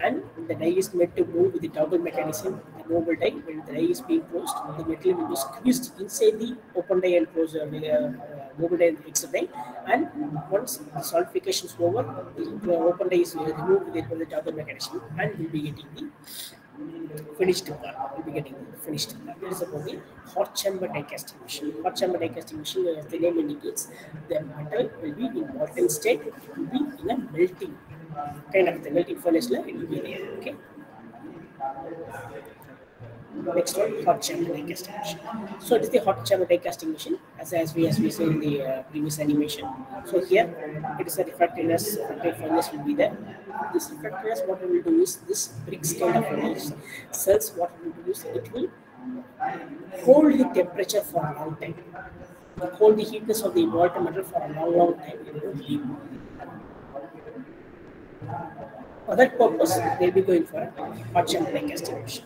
and the die is made to move with the toggle mechanism. The movable die, when the die is being closed, the metal will be squeezed inside the open die and closed movable die and fixed die. And once the solidification is over, the open die is removed with the toggle mechanism, and we'll be getting the finished part. We'll be getting the finished part. That is about the hot chamber die casting machine. Hot chamber die casting machine, as the name indicates, the metal will be in molten state. It will be in a melting kind of the melting furnace. It will be there. Okay. Next one, hot chamber die casting machine. So it is the hot chamber die casting machine, as we said in the previous animation. So here it is a refractoriness furnace will be there. This refractoriness, what we will do is this bricks kind of furnace cells. What we will do is it will hold the temperature for a long time, hold the heatness of the molten metal for a long time. It will leave. For that purpose, they'll be going for a hot chamber die casting machine.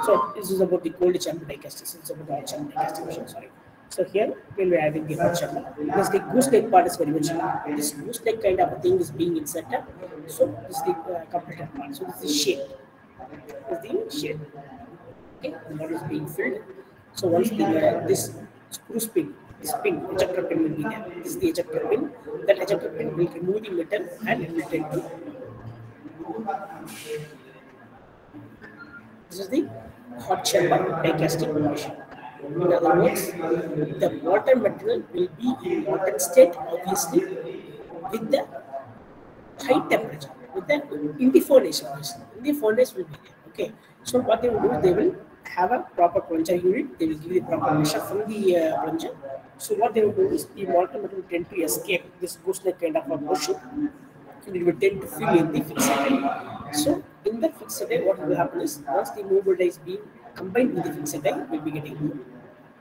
So this is about the cold chamber die casting. It's about the hot chamber die casting machine. Sorry. So here we'll be having the hot chamber. Because the gooseneck part is very much. This gooseneck kind of a thing is being inserted. So this is the completed part. So this is shape. This is the shape. Okay, the model is being filled. So once this screw spin, this pin, ejector pin will be there. This is the ejector pin. That ejector pin will remove the metal and it will tend to. This is the hot chamber die casting machine. In other words, the molten material will be in molten state, obviously, with the high temperature, in the furnace, obviously. In the furnace will be there. Okay. So what they will do, they will have a proper plunger unit. They will give the proper pressure from the plunger. So what they will do is the molten material will tend to escape this gooseneck kind of a motion. And it will tend to fill in the fixed die. So in the fixed die, what will happen is once the movable die is being combined with the fixed die, we'll be getting moved.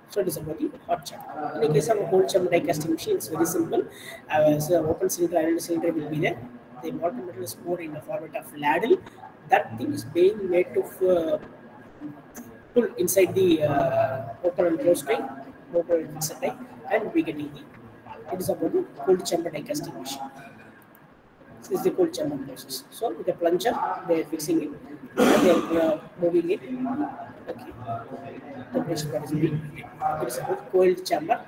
So it is about the hot chamber. In the case of a cold chamber die casting machine, it's very simple. So open cylinder and cylinder will be there. The molten metal is poured in the format of ladle. That thing is being made to pull inside the open and closed die, open and fixed die, and we getting the. It is about the cold chamber die casting machine. This is the cold chamber process. So with the plunger, they are fixing it, and they are moving it. Okay. The pressure that is being needed. It is about cold chamber,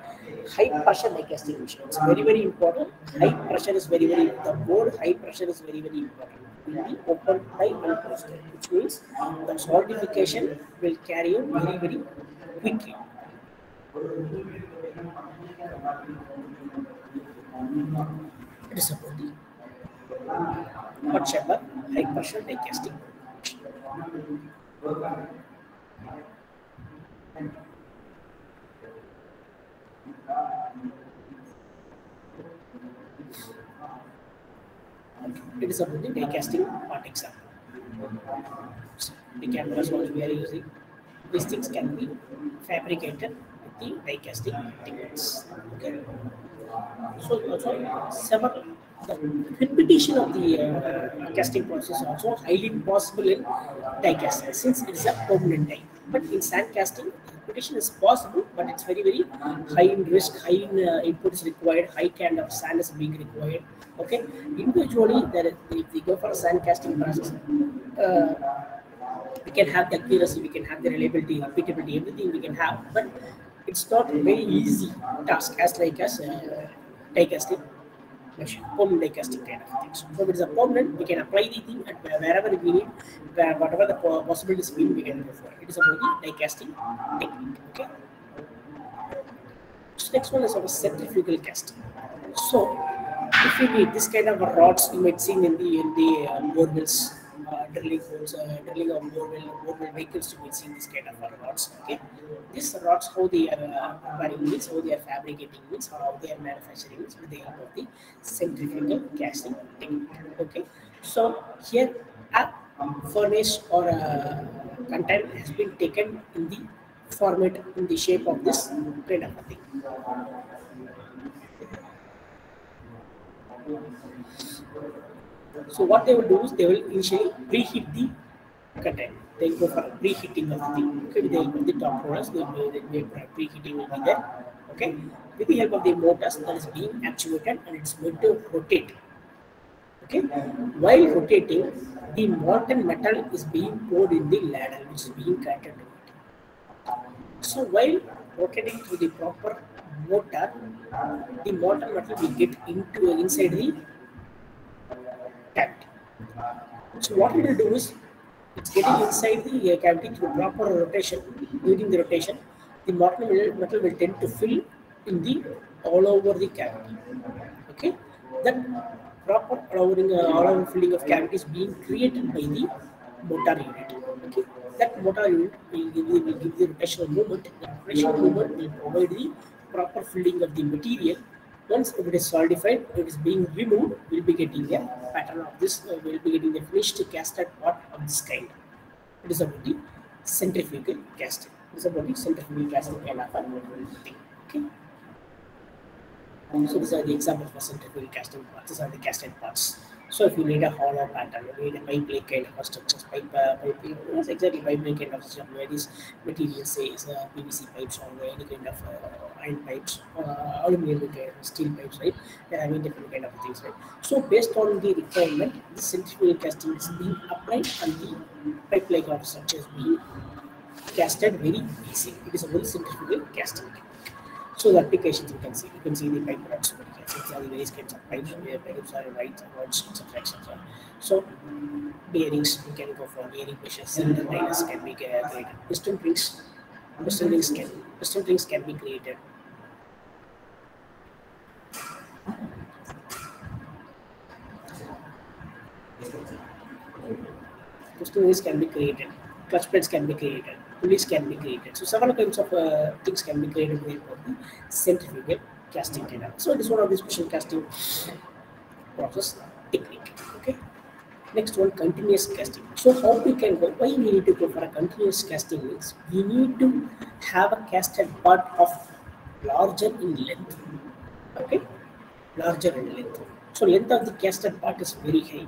high pressure die casting machine. It's very important. High pressure is very the word high pressure is very important. In the open die and closed die, which means the solidification will carry on very quickly. It is about the hot chamber, high pressure die casting. It is about the die casting part example. So the cameras what we are using, these things can be fabricated with the die casting techniques. Okay. So also the repetition of the casting process is also highly possible in die casting since it is a permanent die. But in sand casting, repetition is possible, but it's very high in risk, high in input is required, high kind of sand is being required. Okay, individually, if we go for a sand casting process, we can have the accuracy, we can have the reliability, repeatability, everything we can have, but it's not a very easy task as die casting machine, permanent die casting kind of things. So if it is a permanent, we can apply the thing at wherever we need, whatever the possibilities we can go for. It is about the die casting technique. Okay. So next one is our centrifugal casting. So if you need this kind of rods, you might see in the borewells, drilling holes, drilling of borewell vehicles, you might see this kind of rods. Okay, these rods, how they are preparing means, how they are fabricating means, how they are manufacturing means with the help of the centrifugal casting technique. Okay, so here furnace or a content has been taken in the format, in the shape of this kind of a thing. So what they will do is they will initially preheat the content. They will go for preheating of the thing. Okay, with the help of the top rollers, preheating will be there. Okay, with the help of the motors that is being actuated and it's going to rotate. Okay, while rotating, the molten metal is being poured in the ladle, which is being connected to it. So while rotating through the proper motor, the molten metal will get into inside the cavity. So what it will do is, it's getting inside the cavity through proper rotation. During the rotation, the metal will tend to fill in the all over the cavity. Okay, that proper all over filling of cavity is being created by the motor unit. Okay, that motor unit will give the rotational movement. The rotational movement will provide the proper filling of the material. Once it is solidified, it is being removed, we'll be getting a pattern of this, we'll be getting the finished casted part of this kind. It is about the centrifugal casting. It is about the centrifugal casting kind of a thing. Okay. So these are the examples for centrifugal casting parts. These are the casted parts. So if you need a hollow pattern, you need a pipe like kind of structures, yes, exactly pipe like kind of system where these materials say is PVC pipes or any kind of iron pipes, aluminum kind of steel pipes, right? They're having different kind of things, right? So based on the requirement, the centrifugal casting is being applied and the pipe like of structures being casted very easy. It is a very centrifugal casting. So the applications you can see the pipe rods, these are the various kinds of pipes, where pipes are right, rods, etc. etc. So bearings, we can go for bearing pressure, cylinder liners can be created, piston rings can be created. Piston rings can be created, clutch plates can be created, pulleys can be created. So several kinds of things can be created with the centrifugal casting kind of. So it is one of the special casting process technique. Okay. Next one, continuous casting. So how we can go? Why we need to go for a continuous casting means we need to have a casted part of larger in length. Okay, larger in length. So length of the casted part is very high.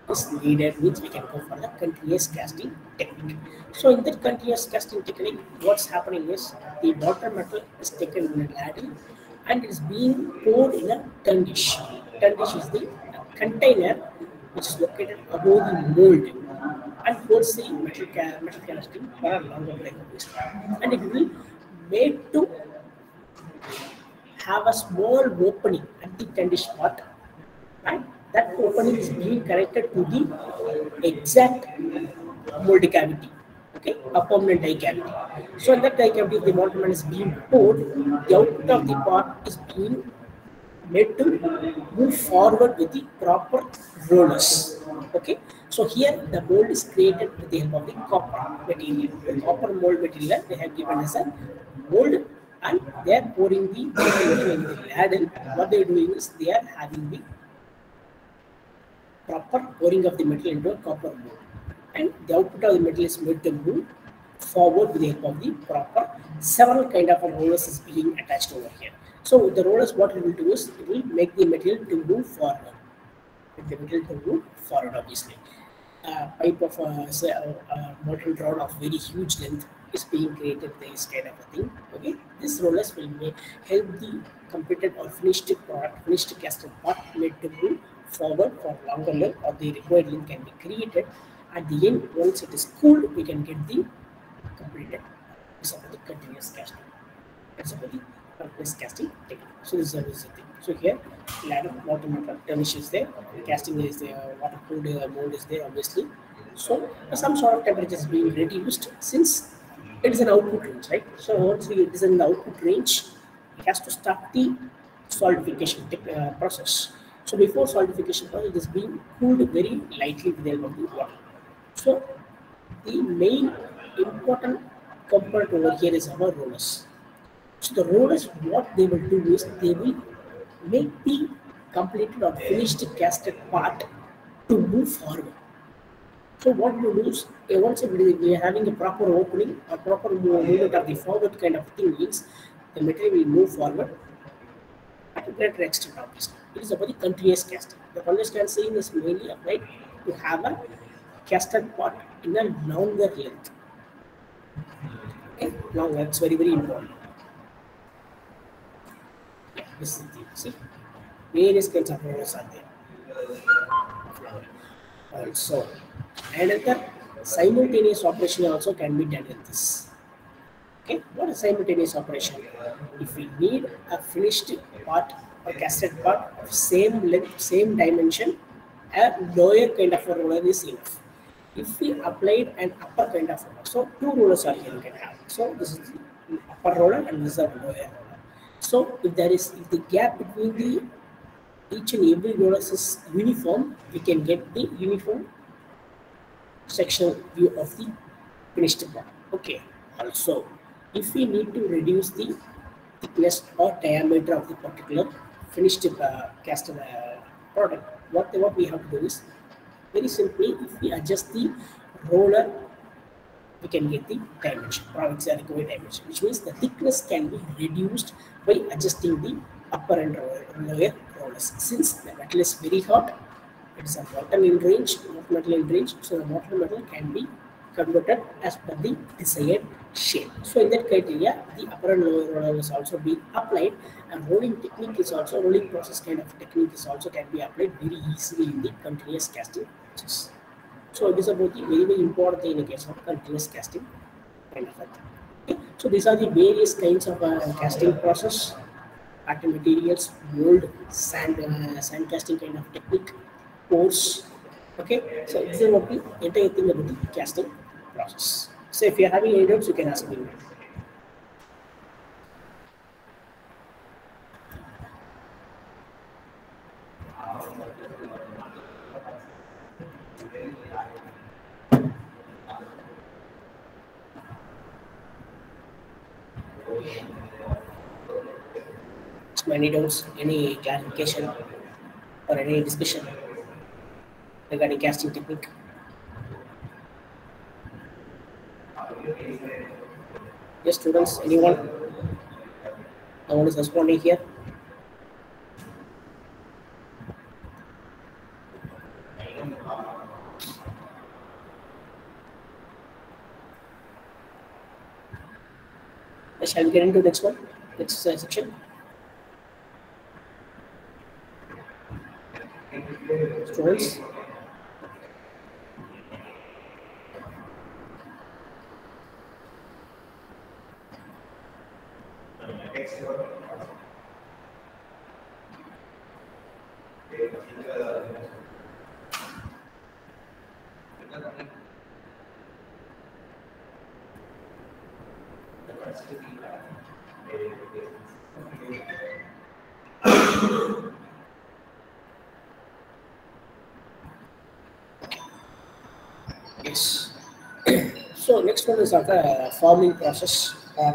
Is needed means we can go for the continuous casting technique. So in that continuous casting technique, what's happening is the water metal is taken in a ladle and is being poured in a tun dish. Tun dish is the container which is located above the mold and holds the metal casting for a longer time of this. And it will made to have a small opening at the tun dish part, and that opening is being connected to the exact mold cavity, okay, a permanent die cavity. So in that die cavity, the molten metal is being poured, the output of the part is being made to move forward with the proper rollers. Okay, so here the mold is created with the help of the copper material. The copper mold material they have given as a mold, and they are pouring the metal in the ladle. What they are doing is they are having the proper pouring of the metal into a copper mold, and the output of the metal is made to move forward with the help of the proper several kind of rollers is being attached over here. So the rollers, what it will do is it will make the material to move forward. The material to move forward, obviously. Pipe of molten rod of very huge length is being created. This kind of a thing. Okay, this rollers will help the completed or finished product, finished casted part made to move forward for longer length, or the required length can be created. At the end, once it is cooled, we can get the completed. It's about the continuous casting. It's about the continuous casting technique. So this is the thing. So here, ladder, water metal, turnish is there, casting is there, water cooled mold is there, obviously. So some sort of temperature is being reduced since it is an output range, right? So once it is in the output range, it has to start the solidification process. So before solidification process, it is being cooled very lightly with the help of the water. So the main important component over here is our rollers. So the rollers, what they will do is they will make the completed or finished casted part to move forward. So what we do is, once we are having a proper opening, a proper movement of the forward kind of thing means the material will move forward at a greater extent obviously. It is about the continuous casting. The continuous casting is mainly applied to have a casted part in a longer length. Okay, longer, it's very, very important. Yeah, this is the thing. See, various kinds of rollers are there. Also, another simultaneous operation also can be done in this. Okay, what is simultaneous operation? If we need a finished part or casted part of same length, same dimension, a lower kind of a roller is enough. If we applied an upper kind of roller, so two rollers are here you can have. So this is the upper roller and this is the lower roller. So if the gap between the each and every rollers is uniform, we can get the uniform sectional view of the finished part. Okay. Also, if we need to reduce the thickness or diameter of the particular finished cast product, what we have to do is very simply, if we adjust the roller, we can get the dimension, products are required dimension, which means the thickness can be reduced by adjusting the upper and lower rollers. Since the metal is very hot, it is a molten in range, not metal in range, so the molten metal can be converted as per the desired shape. So in that criteria, the upper and lower roller is also being applied, and rolling technique is also, rolling process kind of technique is also can be applied very easily in the continuous casting process. So it is about the very, very important thing in the case of continuous casting kind of a thing. Okay. So these are the various kinds of casting process, pattern materials, mold, sand casting kind of technique, pores. Okay, so this is about the entire thing about the casting process. So if you are having any doubts, you can ask me. Any doubts, any clarification, or any discussion regarding casting technique? Yes, students, anyone? No one is responding here. Shall we get into the next one? Next section. Students. Yes. So next one is the forming process or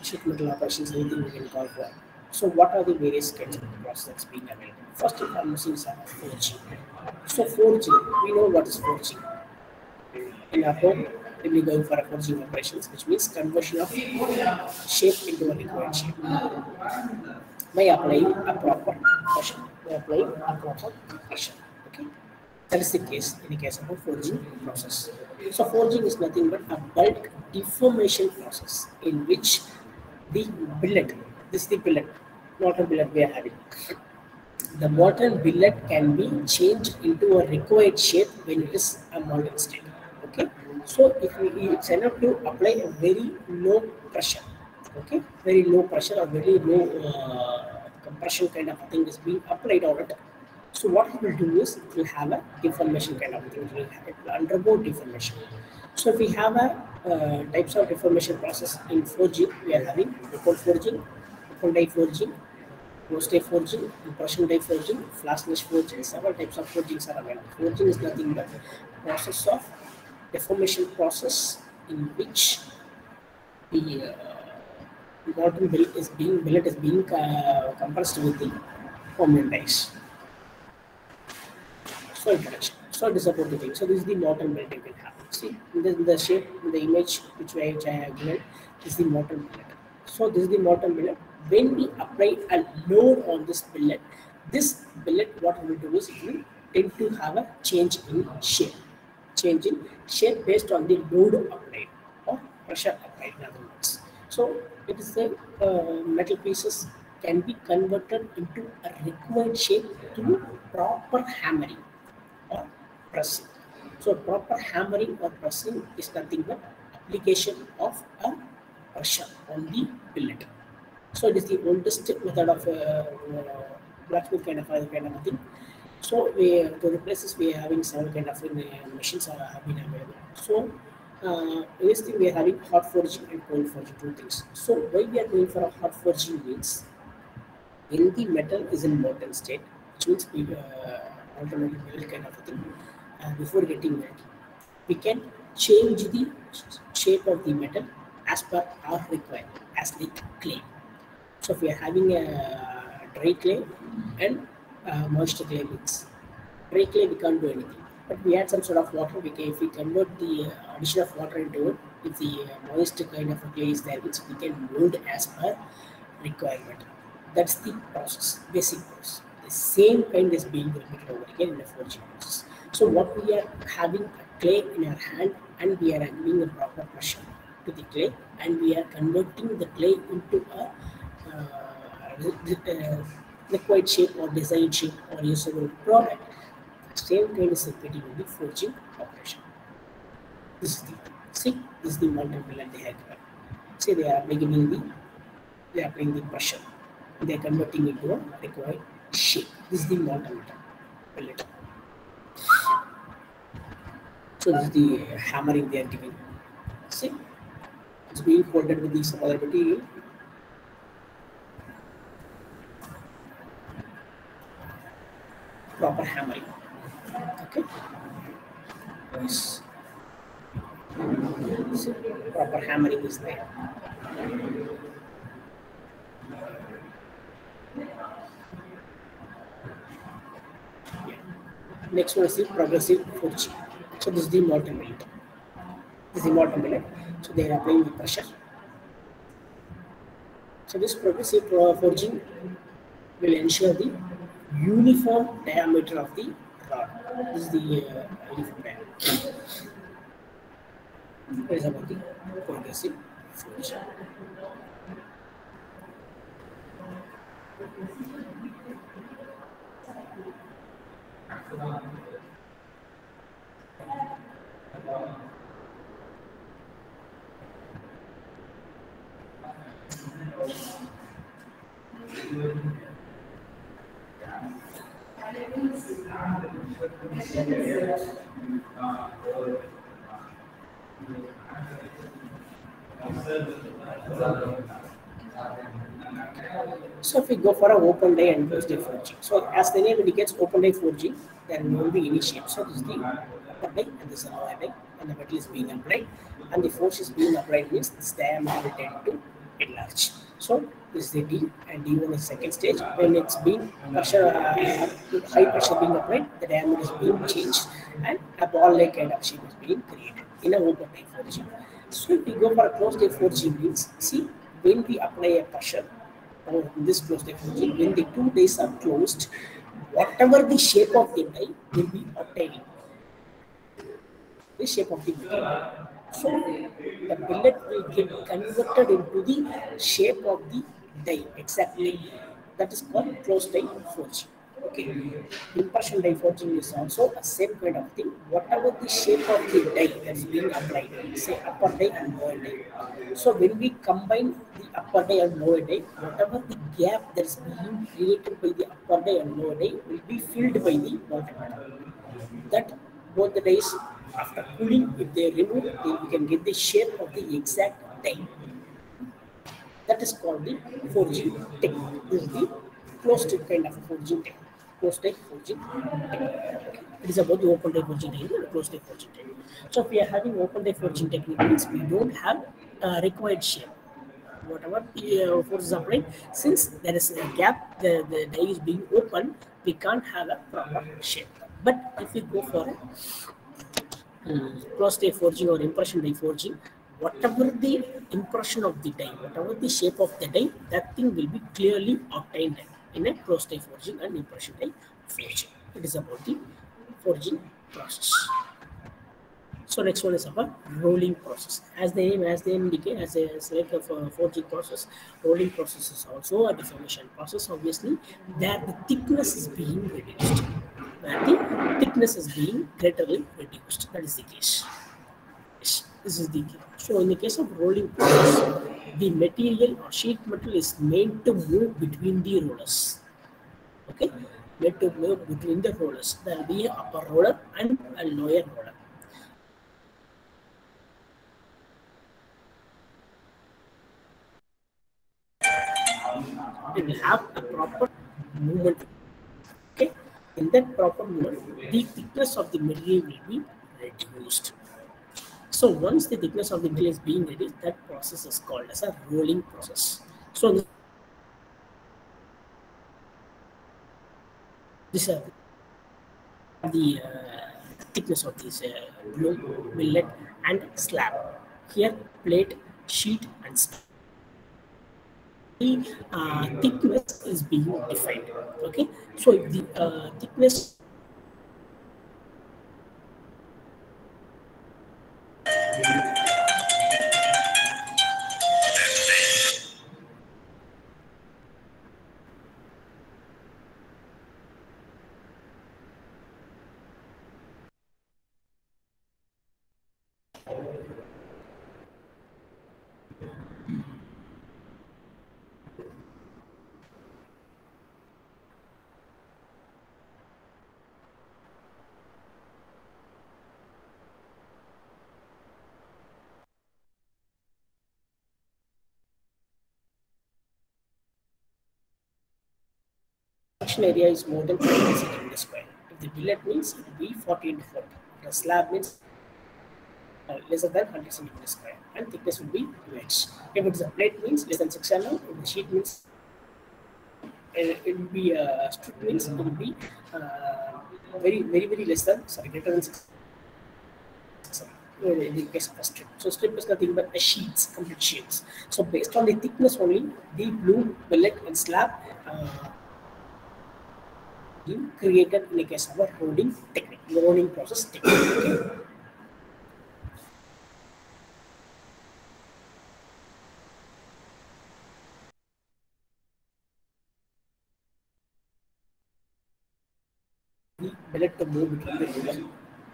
sheet metal operations, anything we can call for. So what are the various kinds of process that's being available? First and foremost is forging. So forging, we know what is forging. In our home, we'll be going for a forging operations, which means conversion of shape into a required shape by applying a proper pressure. Okay. That is the case in the case of a forging process. So forging is nothing but a bulk deformation process in which the billet, this is the billet, molten billet we are having. The molten billet can be changed into a required shape when it is a molten state. Okay. So if we send out to apply a very low pressure, okay, very low pressure or very low compression kind of thing is being applied on it. So what it will do is it will have a deformation kind of thing. It will undergo deformation. So if we have a types of deformation process in forging, we are having open forging, open die forging, closed die forging, impression die forging, flashness forging. Several types of forgings are available. Forging is nothing but process of deformation process in which the molten billet is being compressed with the permanent dies. So introduction. So So it is about the thing. So this is the mortar melting will happen. See the shape, the image which I have given is the mortar billet. So this is the mortar billet. When we apply a load on this billet what it will do is it will tend to have a change in shape. Change in shape based on the load applied or pressure applied in other words. So it is the metal pieces can be converted into a required shape through proper hammering or pressing. So proper hammering or pressing is nothing but application of a pressure on the billet. So it is the oldest method of blacksmith kind of a thing. So to the places we are having some kind of machines have been available. So in this thing we are having hot forging and cold forging, two things. So why we are going for a hot forging means when the metal is in molten state, which means we alternative metal kind of a thing, before getting that, we can change the shape of the metal as per our requirement, as like clay. So if we are having a dry clay and moisture clay mix, dry clay we can't do anything. But we add some sort of water. If we convert the addition of water into it, if the moist kind of a clay is there, which we can mold as per requirement. That's the process, basic process. The same kind is being repeated over again in the forging process. So what we are having a clay in our hand and we are giving a proper pressure to the clay and we are converting the clay into a liquid shape or design shape or usable product. Same kind is repeating in the forging operation. This is the multiple and the head. See, they are applying the pressure. They are converting it to a required shape. This is the multiple pellet. So this is the hammering they are giving. See, it's being folded with some other material. Proper hammering. Okay. Yes. See, proper hammering is there. Yeah. Next one is the progressive forging. So this is the molten billet. This is the molten billet. So they are applying the pressure. So this progressive forging will ensure the uniform diameter of the rod. This is the uniform diameter. That is about the progressive forging. So if we go for an open die and closed die forging, so as the name indicates, open die forging, there will be any shape. So this is the upper die and this is lower die, and the metal is being applied, and the force is being applied means this diameter will tend to enlarge. So this is the D, and D1 is second stage. When it's being pressure, high pressure being applied, the diameter is being changed, and a ball-like kind of shape is being created in a open die forging. So if we go for a closed die forging means, see, when we apply a pressure, or in this closed die forging, when the two dies are closed, whatever the shape of the die will be obtaining. The shape of the billet. So the billet will get converted into the shape of the die exactly. That is called closed die forging. Okay. Impression die forging is also a same kind of thing. Whatever the shape of the die that is being applied, say upper die and lower die. So when we combine the upper die and lower die, whatever the gap that is being created by the upper die and lower die will be filled by the molten metal. That both the dies after cooling, if they remove, then we can get the shape of the exact die. That is called the forging technique. This is the closed kind of forging technique. Closed die forging technique. It is about the open die forging technique and closed die forging technique. So if we are having open die forging technique means we don't have required shape. Whatever force is applied, since there is a gap, the die is being open, we can't have a proper shape. But if we go for cross die forging or impression die forging, whatever the impression of the die, whatever the shape of the die, that thing will be clearly obtained in a cross die forging and impression die forging. It is about the forging process. So next one is about rolling process. As the name indicates, as like a forging process, rolling process is also a deformation process. Obviously, there the thickness is being reduced. Where the thickness is being greatly reduced. That is the case. Yes, this is the case. So in the case of rolling process, the material or sheet metal is made to move between the rollers. Okay, made to move between the rollers. There will be a upper roller and a lower roller. It will have a proper movement. Okay, in that proper movement, the thickness of the material will be reduced. So once the thickness of the material is being reduced, that process is called as a rolling process. So this the thickness of this bloom, millet, and slab. Here, plate, sheet, and slab. The thickness is being defined. Okay, so if the thickness section area is more than 20 centimeters square. If the billet means it will be 40 into 40. The slab means lesser than 100 centimeters square, and thickness will be 2x. If it is a plate means less than 6 mm. If the sheet means it will be strip means it will be very less than, sorry, greater than 6. In the case of a strip. So strip is nothing but a sheets, complete sheets. So based on the thickness only, the bloom, billet, and slab created in the case of a rolling technique, the rolling process technique. Okay. The billet to move between the roller,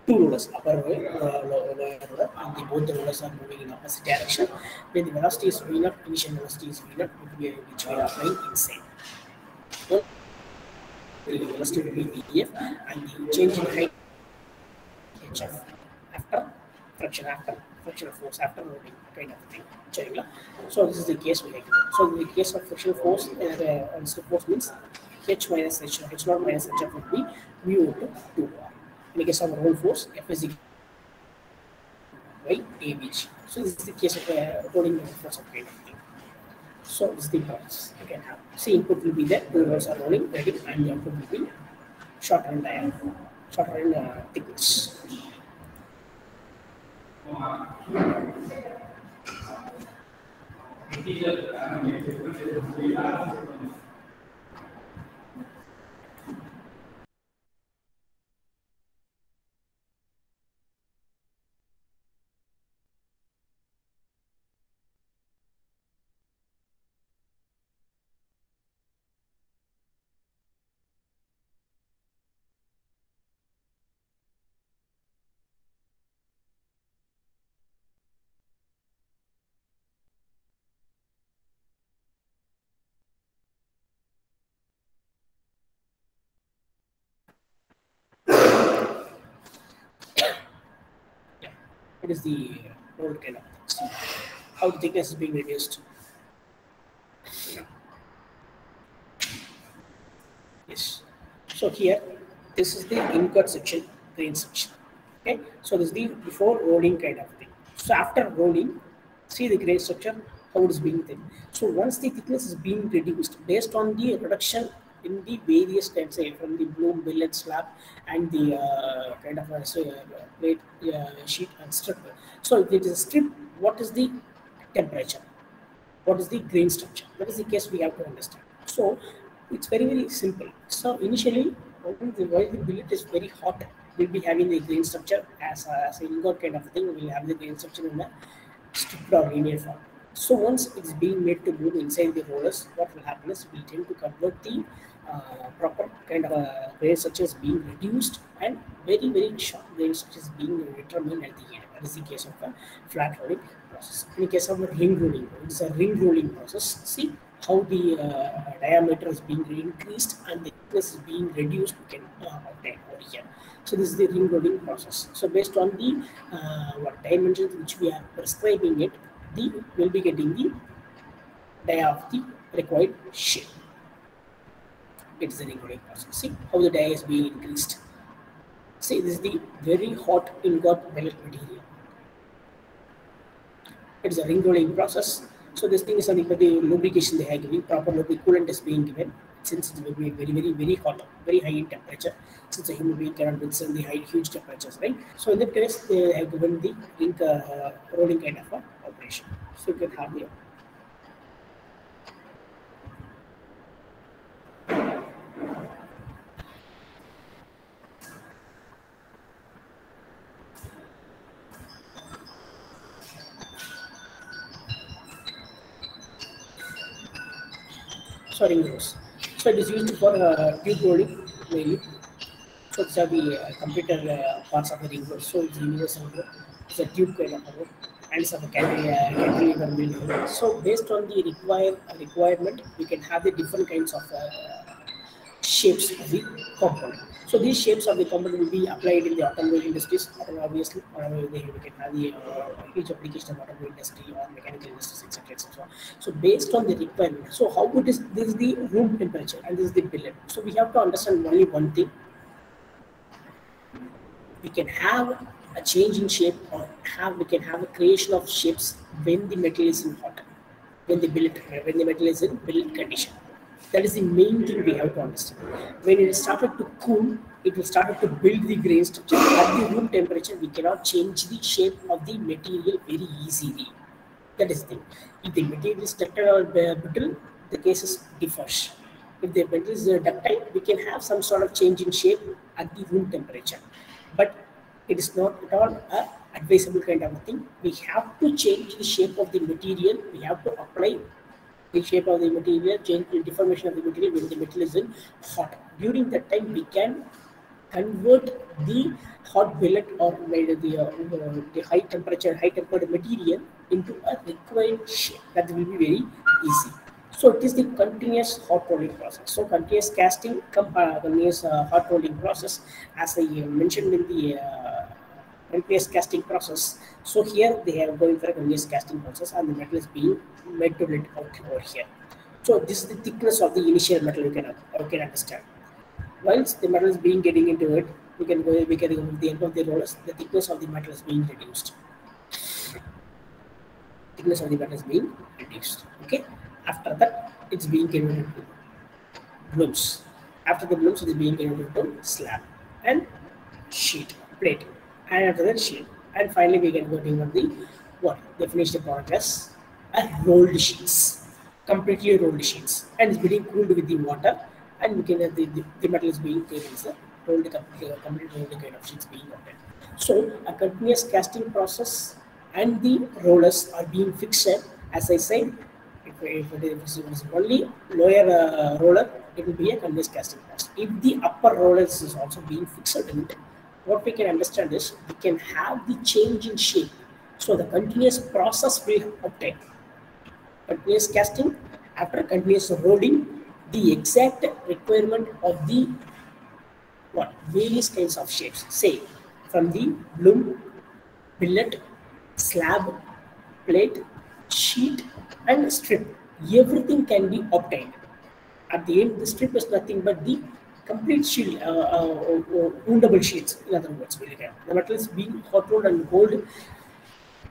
two rollers, upper roller, lower roller, and both the rollers are moving in opposite direction. When the velocity is V naught, initial velocity is V naught, which we are applying inside. The velocity will be VF, and the change in height HF after fractional force after rolling kind of thing. So this is the case we like. So in the case of frictional force, slip force means H minus H naught minus HF would be mu into 2R. In the case of roll force, F is equal by ABG. So this is the case of rolling force of kind of thing. So this is the process you can have. See, input will be there, two rolls are rolling, ready, and the output will be shorter in diameter, shorter in thickness. What is the roll kind of things? How the thickness is being reduced? Yes. So here, this is the ingot section, grain section. Okay. So this is the before rolling kind of thing. So after rolling, see the grain structure, how it is being thin. So once the thickness is being reduced based on the reduction in the various kinds, say from the bloom, billet, slab, and the kind of plate, sheet, and strip. So if it is a strip, what is the temperature? What is the grain structure? That is the case we have to understand. So it's very simple. So initially, while the billet is very hot, we'll be having the grain structure as an ingot kind of thing. We'll have the grain structure in a stripped or linear form. So once it's being made to move inside the rollers, what will happen is we'll tend to convert the proper kind of grain structures being reduced and very short grain structures being determined at the end. That is the case of a flat rolling process. In the case of a ring rolling, it's a ring rolling process. See how the diameter is being increased and the thickness is being reduced. We can obtain over here. So this is the ring rolling process. So based on the what dimensions which we are prescribing it, we'll be getting the dia of the required shape. It's the ring rolling process. See how the dia is being increased. See, this is the very hot ingot pellet material. It's a ring rolling process. So this thing is something but the lubrication they are giving, proper coolant is being given, since it will be very hot, very high in temperature, since a human being cannot withstand the huge temperatures, right? So in that case, they have given the ring rolling kind of operation. So you can have the ring rolls. So it is used for tube rolling mainly. So these are the computer parts of the ring roll. So it's a universal roll. It's a tube kind of roll, and it's a cantilever mill roll. So based on the requirement, we can have the different kinds of shapes of the component. So these shapes of the component will be applied in the automobile industries. Obviously, we can have the huge application of automobile industry or mechanical industries, etc. So based on the requirement, so how it is, this is the room temperature and this is the billet. So we have to understand only one thing. We can have a change in shape, or we can have a creation of shapes when the metal is in hot, when the metal is in billet condition. That is the main thing we have to understand. When it started to cool, it will start to build the grain structure. At the room temperature, we cannot change the shape of the material very easily. That is the thing. If the material is ductile or brittle, the cases differs. If the material is ductile, we can have some sort of change in shape at the room temperature. But it is not at all a advisable kind of a thing. We have to change the shape of the material. We have to apply the shape of the material, change the deformation of the material when the material is in hot. During that time, we can convert the hot billet or the high tempered material into a required shape. That will be very easy. So it is the continuous hot rolling process. So continuous casting, continuous hot rolling process, as I mentioned in the continuous casting process. So here they are going for a continuous casting process, and the metal is being made to let out over here. So this is the thickness of the initial metal. You can understand. Once the metal is being getting into it, we can go with the end of the rollers. The thickness of the metal is being reduced. Thickness of the metal is being reduced. Okay. After that, it's being converted to blooms. After the blooms, it is being converted to slab and sheet, plate, and after that sheet. And finally, we can go to the what? They finish the product as rolled sheets, completely rolled sheets, and it's being cooled with the water, and we can the metal is being taken as a completely rolled kind of sheets being obtained. So a continuous casting process and the rollers are being fixed, as I said. If it is only lower roller, it will be a continuous casting process. If the upper rollers is also being fixed in it, what we can understand is we can have the change in shape. So the continuous process will obtain. Continuous casting, after continuous rolling, the exact requirement of the various kinds of shapes, say from the bloom, billet, slab, plate, sheet, and strip. Everything can be obtained. At the end, the strip is nothing but the complete sheet, woundable sheets. In other words, the metal is being hot rolled and cooled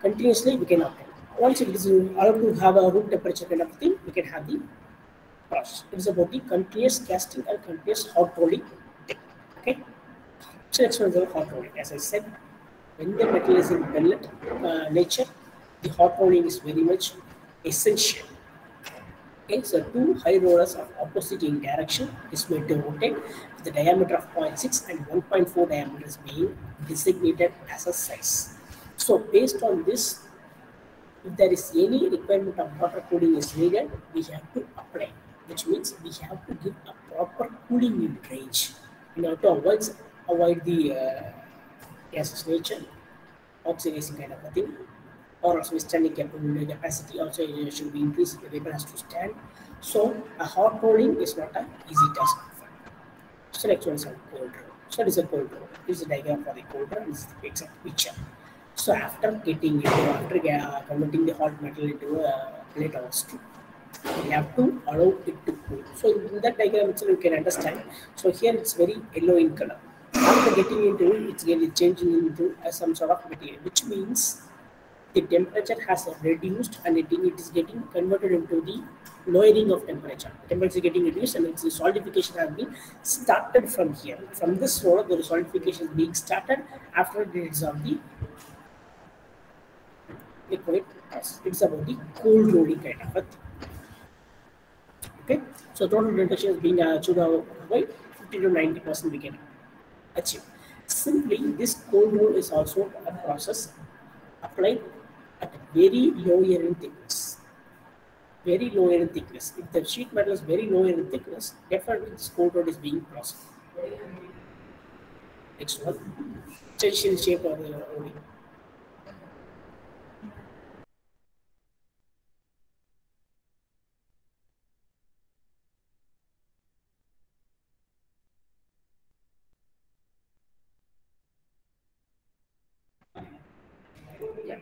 continuously. We can obtain. Once it is allowed to have a room temperature kind of thing, we can have the process. It is about the continuous casting and continuous hot rolling technique. Okay. So next one is the hot rolling. As I said, when the metal is in pellet nature, the hot rolling is very much essential. Okay, so two high rollers of opposite in direction is made to rotate with the diameter of 0.6 and 1.4 diameter is being designated as a size. So based on this, if there is any requirement of water cooling is needed, we have to apply, which means we have to give a proper cooling in range in order to avoid the gaseous nature, oxidation kind of a thing, or also withstanding capacity also should be increased. The vapor has to stand. So a hot rolling is not an easy task. So next one is a cold roll. So this is a cold roll. This is a diagram for the cold roll. This is the exact picture. So after converting the hot metal into a plate or stew, we have to allow it to cool. So in that diagram itself you can understand. So here it's very yellow in color. After getting into it, it's getting changing into some sort of material, which means the temperature has reduced and it is getting converted into the lowering of temperature. Temperature is getting reduced and its solidification has been started from here. From this roller, the solidification is being started after it is on the liquid process. It's about the cold rolling kind of a thing. Okay, so total temperature is being achieved by 50 to 90% we can achieve. Simply, this cold roll is also a process applied at very low air in thickness. Very low air in thickness. If the sheet metal is very low air in thickness, definitely this cold roll is being processed. Next one, change in shape of the rolling. Yeah,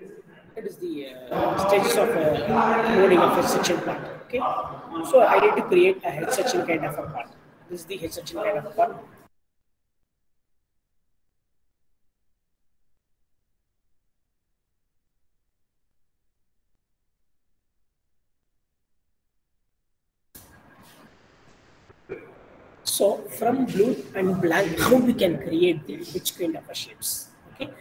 it is the stages of loading of a section part. Okay, so I need to create a head section kind of a part. This is the head section kind of a part. So from blue and blank, how we can create the which kind of a shapes? Okay,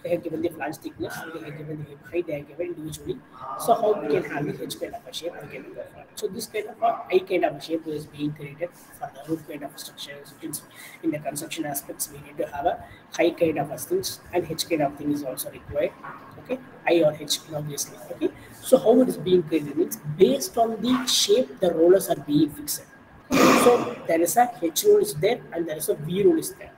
they have given the flange thickness, they have given the height, they have given individually. So how we can have the H kind of a shape? We can go for it. So this kind of a I kind of a shape is being created for the roof kind of structures. In the construction aspects, we need to have a high kind of a things and H kind of thing is also required. Okay, I or H obviously. Okay, so how it is being created means based on the shape the rollers are being fixed. So there is a H roll is there and there is a V roll is there.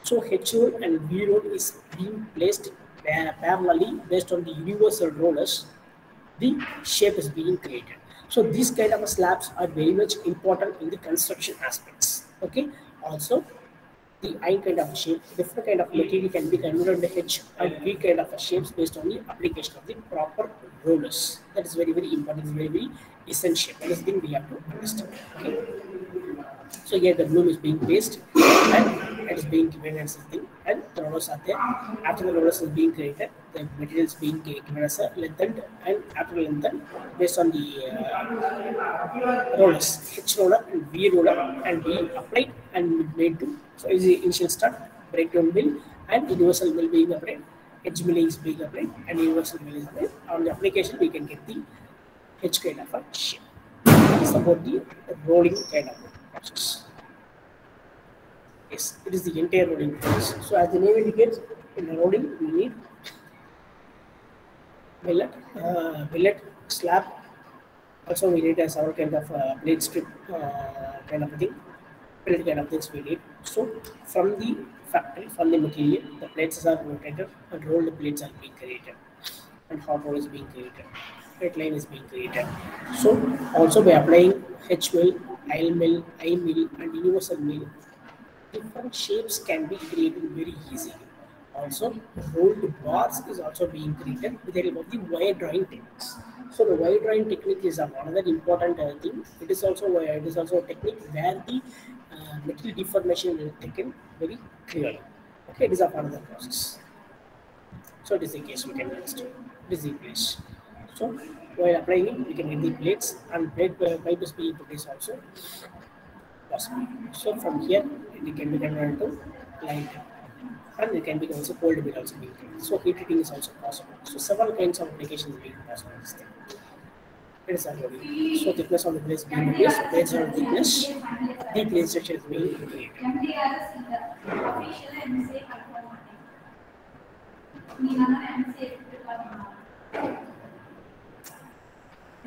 So H roll and V roll is being placed parallelly based on the universal rollers. The shape is being created. So these kind of slabs are very much important in the construction aspects. Okay. Also, the I kind of shape, different kind of material can be converted into H and V kind of shapes based on the application of the proper rollers. That is very, very important, very, very essential. That is the thing we have to understand. Okay. So here the bloom is being placed and it is being given as a thing and the rollers are there. After the rollers is being created, the material is being given as a lengthened and after lengthened based on the rollers, H roller and V roller and be applied and made to. So is the initial start, breakdown mill and universal mill being applied, edge milling is being applied and universal mill is applied. On the application we can get the H kind of a shape. It's about the rolling kind of process. Yes, it is the entire rolling process. So as the name indicates, in the rolling we need billet, slab. Also we need several kind of blade strip kind of a thing, plate kind of things we need. So from the factory, from the material, the plates are rotated and rolled plates are being created and hot roll is being created. Plate line is being created. So also by applying H mill, I mill, I mill and universal mill, different shapes can be created very easily. Also, rolled bars is also being created with the help of the wire drawing techniques. So the wire drawing technique is another important thing. It is also a technique where the material deformation is taken very clearly. Okay, it is another process. So it is the case we can understand. It is the place. So While applying it, we can get the plates, and pipe is being produced also possible. So from here, it can be converted to light, and it can be also cold bed also being created. So heat treating is also possible. So several kinds of applications being possible in this thing. It is already. So thickness of the place being reduced, based on thickness, the plate structure is being created.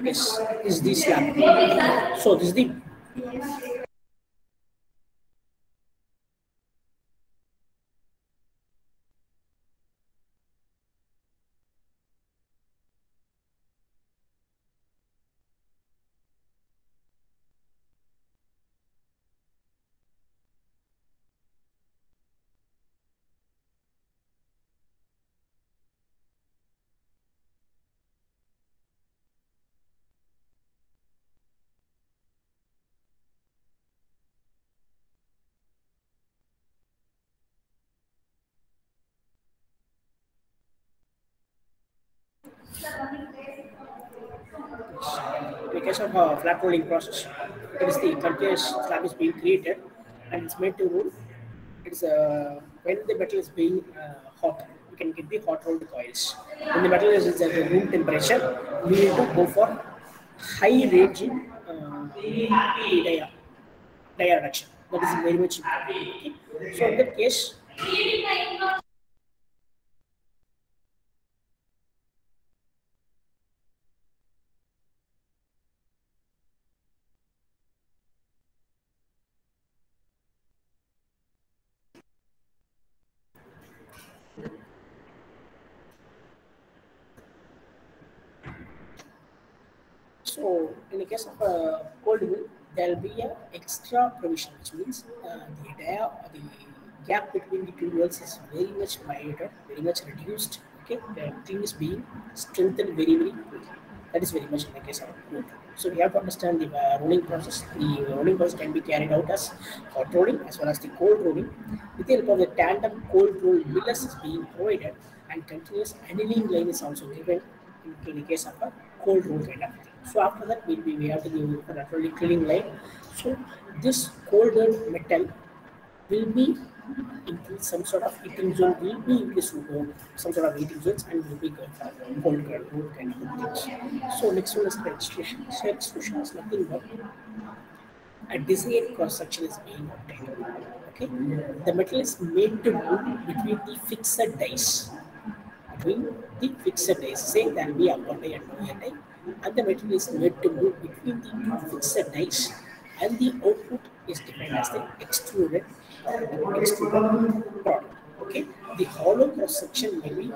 Yes, is the slab. So this is the in the case of flat rolling process, it is the continuous slab is being created and it's made to roll. It's when the metal is being hot, you can get the hot rolled coils. When the metal is at the room temperature, we need to go for high ranging dia reduction. That is very much important. Okay? So in that case, so in the case of a cold mill, there will be a extra provision, which means the gap between the two walls is very much wider, very much reduced. Okay, the thing is being strengthened very quickly. That is very much in the case of cold. So we have to understand the rolling process. The rolling process can be carried out as hot rolling as well as the cold rolling. With the help of the tandem cold roll millers is being provided, and continuous annealing line is also given in the case of a cold roll kind of thing. So after that, we have to give a naturally cleaning line. So this colded metal will be into some sort of heating zone, will be increased to some sort of heating zones, and will be good for cold kind of things. So next one is the extrusion. So extrusion is nothing but a desired cross section is being obtained. Okay, the metal is made to move between the fixed dies. Between the fixed dies, say there will be upper die and lower die, and the metal is made to move between the two fixed dies, and the output is defined as the extruded product. Okay, the hollow cross section may be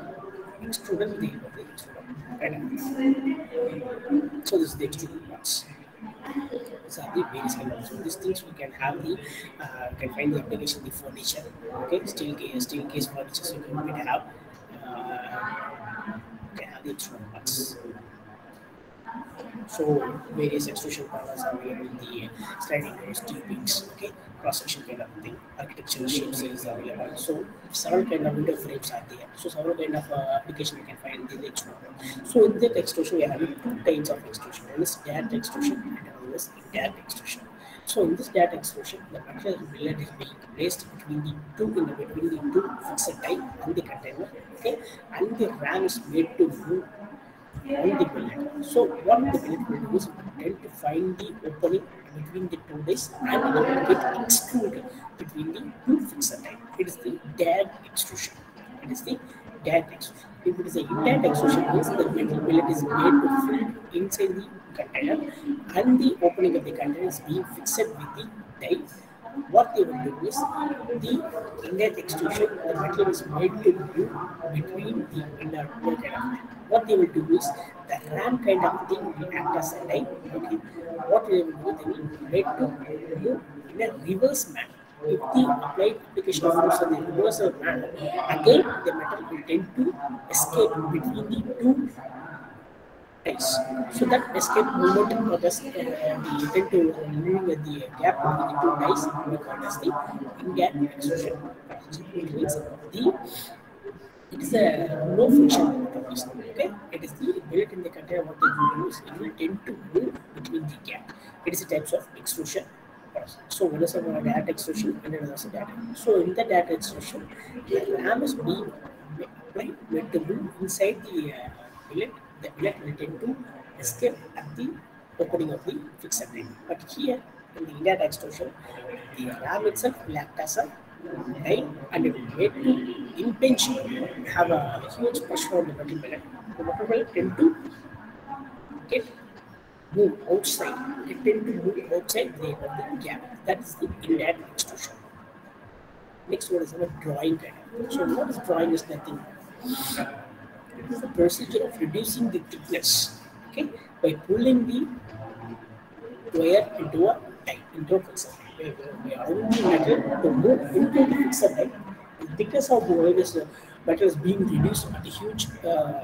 extruded with the help of the extruder. So this is the extruded parts. These are the various kind of. So these things we can have the can find the application in the furniture. Okay, steel case furniture. So we can have the extrusion parts. So various extrusion partners are available in the sliding doors, tubings, okay, cross section kind of thing, architectural shapes is available. So several kind of window frames are there. So several kind of application you can find in the extrusion. So in that extrusion, we are having two types of extrusion. One is direct extrusion and another is indirect extrusion. So in this direct extrusion, the material billet is being placed between the two fixed die and the container, okay, and the ram is made to move on the billet. So what the billet will do is tend to find the opening between the two dies and it will get extruded between the two fixed die. It is the direct extrusion. It is the direct extrusion. If it is a indirect extrusion, means the metal billet is made to fit inside the container and the opening of the container is being fixed with the die. What they will do is the inlet extrusion, the metal is made to move between the inner core kind of thing. What they will do is the ram kind of thing will act as a die. Okay. What they will do, they will make to move in a reverse manner. If the applied application of force in the reversal manner, again the metal will tend to escape between the two dies. So that escape movement or just the tend to moving the gap between the two dies will be called as the in-gap extrusion process. It means it is a low friction mechanism. Okay, it is the built in the container. What they will use, it will tend to move between the gap. It is a types of extrusion process. So one is a data extrusion and another is a data. So in the data extrusion, the RAM is being applied with the move inside the billet. The billet will tend to escape at the opening of the fixed line. But here in the data extrusion, the RAM itself will act as a right, and it will make to impinge have a huge pressure on the metal billet. The metal billet tend to get move outside. It tend to move outside the gap. That is the indirect extrusion. Next one is our drawing kind of. So what is drawing is nothing. It is the procedure of reducing the thickness. Okay, by pulling the wire into a die, into a fixer. We are only metal to move into the fixer die. The thickness of the wire is metal is being reduced at a huge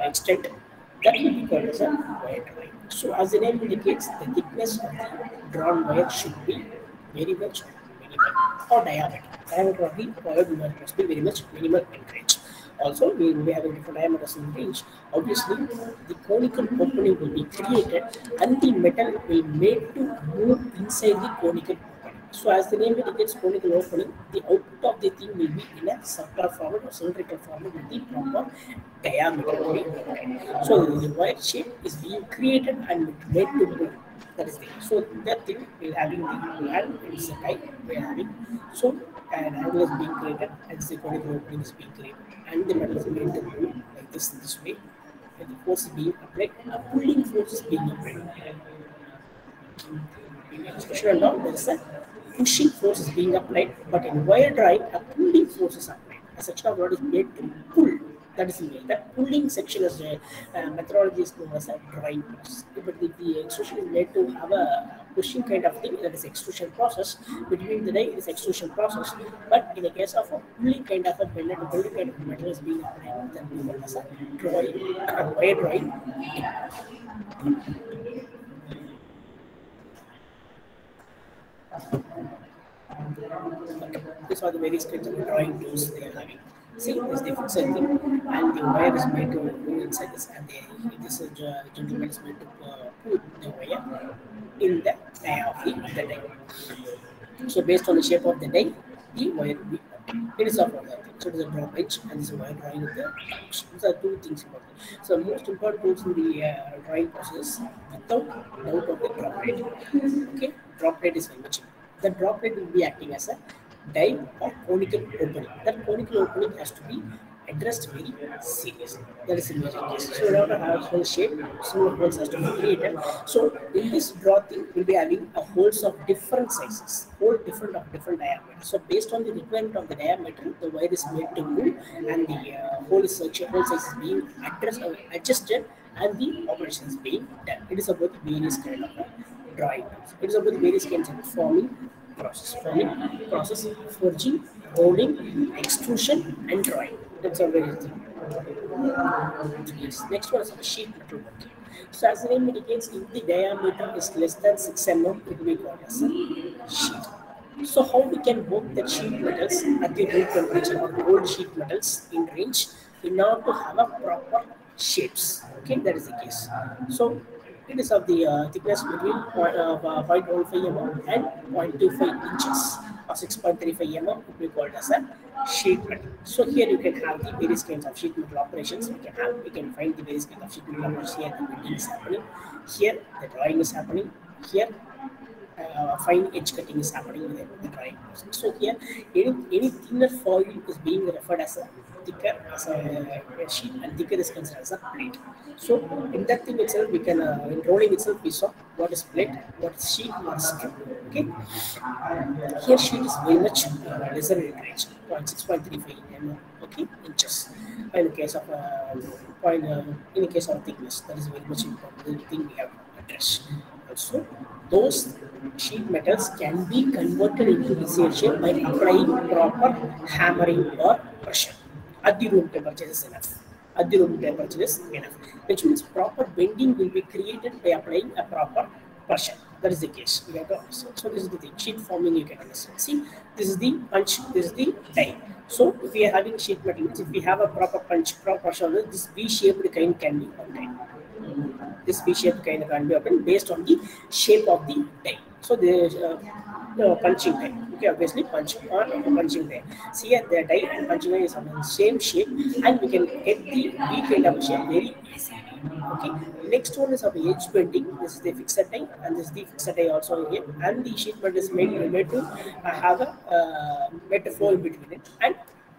extent. That will be called as a wire drawing. So, as the name indicates, the thickness of the drawn wire should be very much minimal, or diameter. Diameter of the wire must be very much minimal in range. Also, we will be having different diameters in range. Obviously, the conical opening will be created and the metal will made to move inside the conical opening. So, as the name indicates conical opening, the output of the thing will be in a circular format or cylindrical format with the proper diameter. So, the wire shape is being created and made to move. That is the so that thing will having the land is a type we are having. So an angle is being created and the conical opening is being created and the metal is made to move like this way. And the force is being applied, a pulling force is being applied. Especially now there is a pushing force is being applied, but in wire drawing a pulling force is applied. A section of rod is made to pull. That is the way. That pulling section is a methodology is known as a drawing process. But the extrusion is made to have a pushing kind of thing, that is extrusion process. Between the die it is extrusion process. But in the case of a pulling kind of a billet, pulling kind of metal is being applied, then we call as a drawing, wire drawing. These are the various kinds of drawing tools they are having. See, this is the fixed thing, and the wire is made to go inside this, and this gentleman is made to put the wire in the die of the die. So, based on the shape of the die, the wire will be it is of other thing. So, it is a drop edge and this is wire drawing of the dimension. These are two things important. So, most important tools in the drawing process without doubt of the drop rate. Okay, drop rate is very much important. The drop rate will be acting as a die or conical opening. That conical opening has to be addressed very seriously. That is the major case. So in order to have hole shape, smaller holes has to be created. So in this draw thing, we'll be having a holes of different sizes, hole different of different diameters. So based on the requirement of the diameter, the wire is made to move, and the hole size is being addressed or adjusted, and the operation is being done. It is about the various kind of drawing. It is about the various kinds of forming process, forging, molding, extrusion, and drawing. That's a very thing. Yes. Next one is the sheet metal working. So as the name indicates, if the diameter is less than 6 mm, it will be called as a sheet. So how we can work the sheet metals at the room temperature or cold sheet metals in range in order to have a proper shapes. Okay, that is the case. So it is of the thickness between 0.15 mm and 0.25 inches or 6.35 mm will be called as a sheet metal. So here you can have the various kinds of sheet metal operations. We can find the various kinds of sheet metal operations. Here the building is happening. Here the drawing is happening. Here fine edge cutting is happening with the drawing process. So here any thinner foil is being referred as a thicker as a sheet, and thicker is considered as a plate. So in that thing itself we can in rolling itself we saw what is plate, what is sheet, what is strip. Okay, here sheet is very much lesser in range, 0.6.35 mm, okay, inches. In the case of in the case of thickness, that is very much important thing we have to address. Also, those sheet metals can be converted into this shape by applying proper hammering or pressure. At the room temperature is enough. At the room temperature is enough. Which means proper bending will be created by applying a proper pressure. That is the case. We have to understand. So this is the thing. Sheet forming you can understand. See, this is the punch, this is the die. So if we are having sheet metal, if we have a proper punch, proper shoulder, this V-shaped kind can be obtained. This V-shaped kind can be obtained based on the shape of the die. So the punching die. Okay, obviously punching or punching die. See here the die and punching die is on the same shape, and we can get the V kind of shape very easily. Okay. Next one is of edge bending. This is the fixed die, and this is the fixed die also here. And the sheet metal is made to have a better flow in between it, and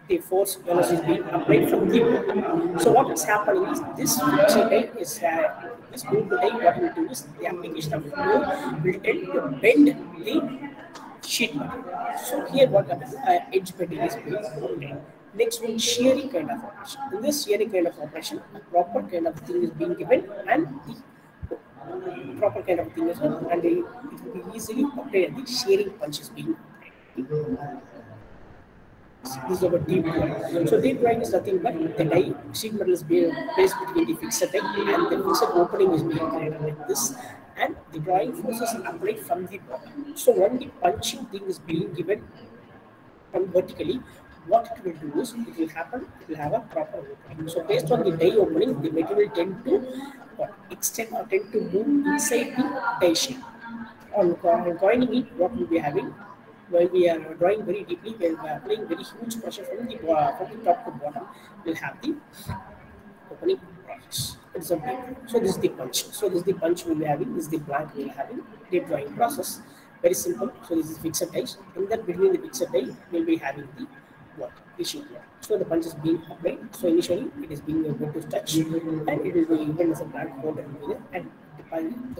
the force velocity is being applied from the bottom. So what is happening is this fixed die is this movable die. What we do is the application of flow will tend to bend the sheet metal. So here what happens? Edge bending is being obtained. Next one, shearing kind of operation. In this shearing kind of operation, a proper kind of thing is being given, and the proper kind of thing is given, and it will be easily obtained. The shearing punch is being obtained. This is about deep drawing. So deep drawing is nothing but the die sheet metal is being placed between the fixed die, and the fixed opening is being created like this, and the drawing force is applied from the bottom. So when the punching thing is being given from vertically, what it will do is it will happen, it will have a proper opening. So based on the die opening, the material tend to extend or tend to move inside the die shape. On coining it, what will be having? While we are drawing very deeply, when we are applying very huge pressure from the top to bottom, we'll have the opening process. It's a big. So this is the punch. So this is the punch we'll be having. This is the blank we'll be having. The drawing process. Very simple. So this is fixed dies. In that between the fixed die, we'll be having the what? The sheet metal. So the punch is being applied. So initially it is being able to touch, and it will be even as a blank holder and the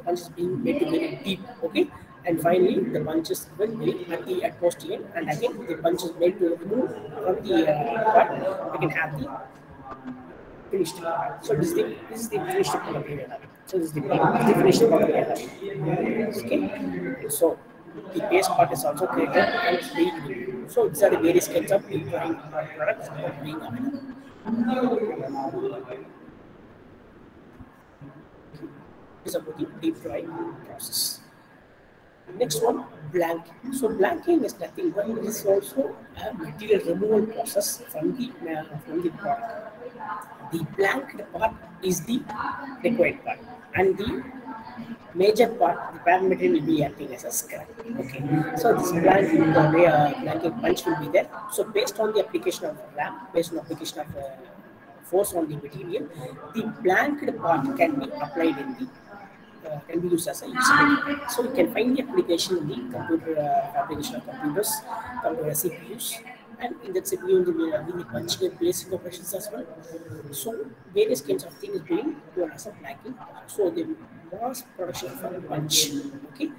punch is being made to very deep. Okay. And finally, the punch is given at the utmost end, and again the punch is made to remove from the part. We can have the finished product. So this is the finished product we are having. So this is the finished product we are having. Okay. So the base part is also created and it's being. So these are the various kinds of deep drawing products being available. This is about the deep drawing process. Next one, blanking. So blanking is nothing but it is also a material removal process from the product. The blanked part is the required part, and the major part, the parent material will be acting as a scrap. Okay, so this blanking punch will be there. So based on the application of RAM, based on application of force on the material, the blanked part can be applied in the can be used as a instrument. So you can find the application in the computer application of computers, computer CPUs, and in that CPU we are having the punching and basic operations as well. So various kinds of things being done as a blanking. So the mass production of a punch, okay,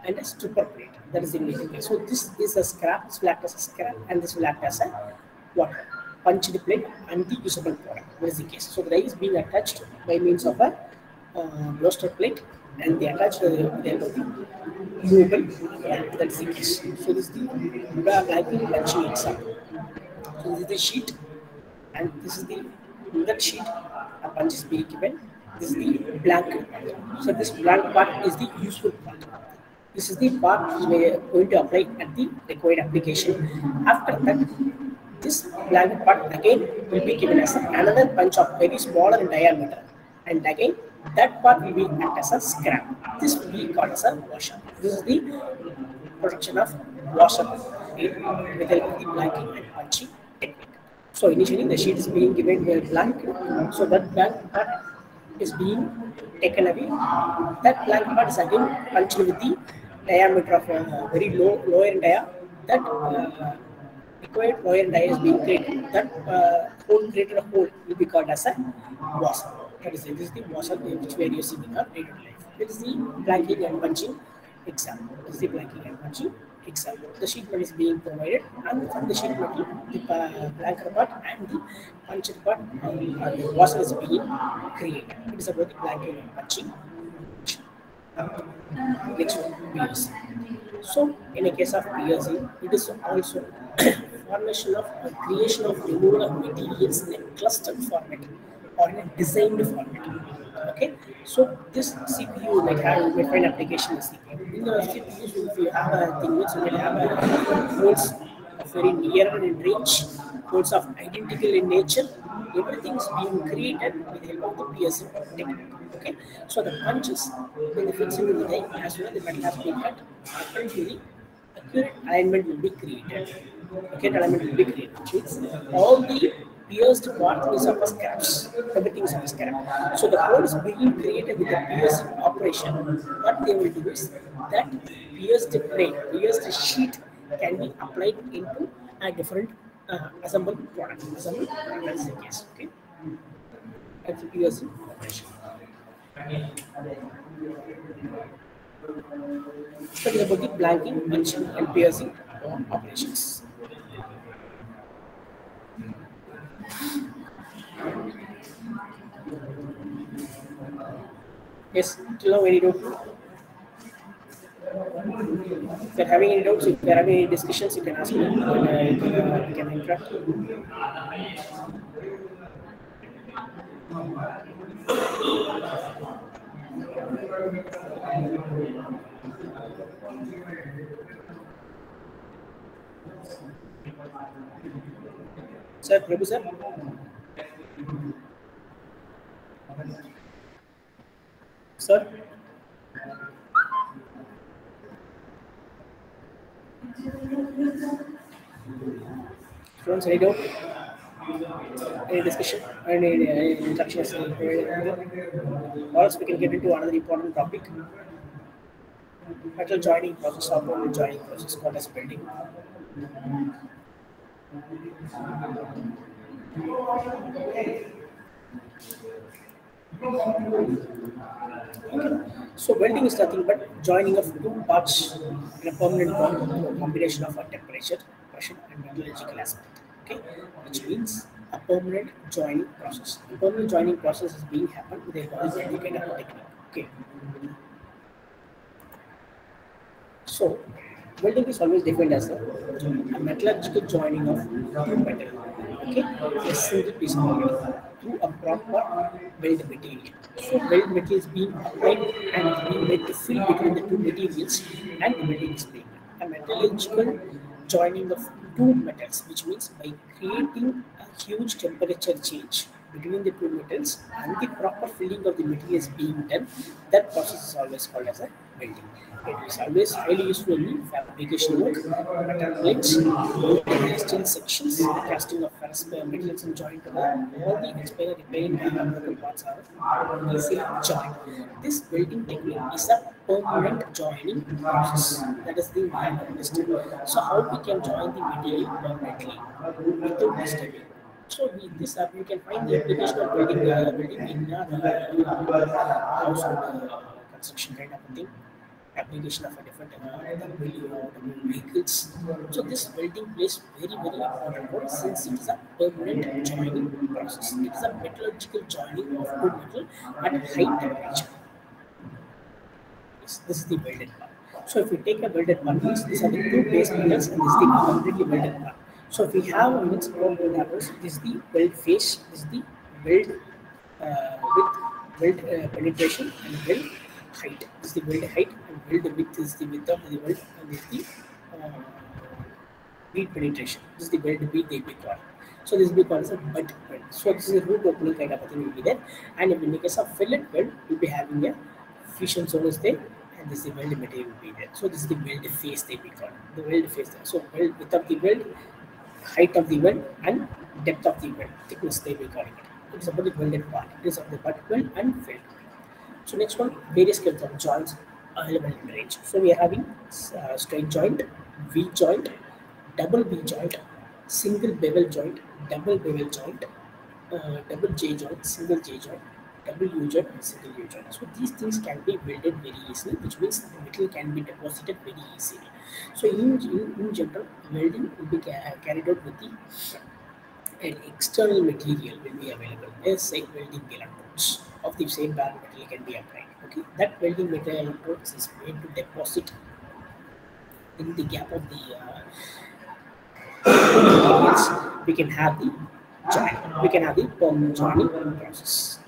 and a stripper plate. That is the main thing. So this is a scrap. This will act as a scrap, and this will act as a what? Punched plate and the usable product. That is the case. So the die is being attached by means of a roster plate, and they attach the movable. That is the case. So this is the blanking punching example. So this is the sheet, and this is the that sheet. A punch is being given. This is the blank part. So this blank part is the useful part. This is the part we are going to apply at the required application. After that, this blank part again will be given as another punch of very smaller in diameter, and again that part will be act as a scrap. This will be called as a washer. This is the production of washer with the blanking and punching technique. So initially the sheet is being given a blank, so that blank part is being taken away. That blank part is again punched with the diameter of a very lower dia. That required lower dia is being created. That created hole will be called as a washer. This is the washer which we are using in our daily life. This is the blanking and punching example. This is the blanking and punching example. The sheet metal is being provided, and from the sheet metal, the blanker part and the puncher part, the washer is being created. It is about the blanking and punching. Next one, piercing. So, in a case of piercing, it is also formation of creation of removal of materials in a clustered format or in a designed format. Okay, so this CPU might find application in CPU. In the CPUs, if you have a thing which will have a holes of very near in range, holes are identical in nature. Everything is being created with the help of the piercing technique. Okay, so the punches, when they fix into the die, as well as the metal has been cut, according to the accurate alignment will be created. Accurate alignment will be created, which means all the pierced part is of a scraps. Everything is of a scrap. So the hole is being created with the pierced operation. What they will do is that pierced plate, pierced sheet can be applied into a different assembled product. Assembled product, that is the case. Okay, that's the pierced operation. So it is about the blanking, punching, and piercing operations. Yes, till now any doubt? If you're having any doubts, if you're having any discussions, you can ask me and we can interact. Sir, Prabhu sir? Sir? Friends, any doubt? Any discussion? Any instructions? Or else we can get into another important topic. Metal joining process, opponent joining process called as welding. Okay. So welding is nothing but joining of two parts in a permanent bond through a combination of a temperature, pressure, and metallurgical aspect. Okay, which means a permanent joining process. The permanent joining process is being happened with a welding kind of technique. Okay. So, welding is always defined as a metallurgical joining of two metal, okay, a single piece of metal through a proper weld material. So, weld material is being applied and is being made to fill between the two materials, and the welding is being a metallurgical joining of two metals, which means by creating a huge temperature change between the two metals and the proper filling of the material is being done, that process is always called as a welding. It is always highly useful in fabrication work, metal plates, steel sections, casting of ferrous materials and joint together. All the expired repairing and broken parts are easily joined. This welding technique is a permanent joining process. That is the main understand. So how we can join the material permanently without disturbing. So we can find the application of welding in household construction kind of a thing. Application of a different vehicles. So this welding plays very important role since it is a permanent joining process. It is a metallurgical joining of two metal at high temperature. Yes, this is the welded part. So if we take a welded part, these are the two base metals and this is the completely welded part. So if we have a mixed weld happens, this is the weld phase, this is the weld with weld penetration and weld height. This is the weld height and weld width is the width of the weld and this is the bead penetration. This is the weld bead they be called. So this will be called as a butt weld. So this is a root opening kind of a thing will be there. And in the case of fillet weld, we'll be having a fission zone is there and this is the weld material will be there. So this is the weld phase they be called. The weld phase there. So weld width of the weld, height of the weld and depth of the weld, thickness they be calling it. It is about the welded part. It is of the butt weld and weld. So next one, various kinds of joints available in range. So we are having straight joint, V joint, double V joint, single bevel joint, double bevel joint, double J joint, single J joint, double U joint, and single U joint. So these things can be welded very easily, which means the metal can be deposited very easily. So in general, welding will be carried out with an external material will be available. As say welding electrodes of the same bar material can be applied. Okay, that welding material electrodes is made to deposit in the gap of the materials. We can have the joint. We can have the permanent joining process.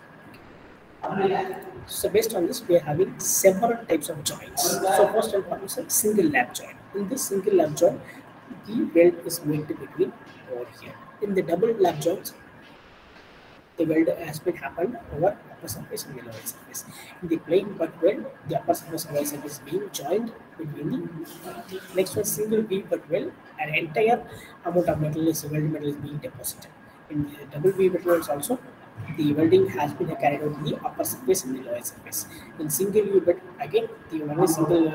So based on this, we are having several types of joints. So first and foremost, single lap joint. In this single lap joint, the weld is made between over here. In the double lap joints, the weld has been happened over upper surface and the lower surface. In the plain butt weld, the upper surface and lower surface is being joined between the next one single V butt weld, an entire amount of metal is being deposited. In the double V butt welds also, the welding has been carried out in the upper surface and the lower surface. In single U bed, again, the only single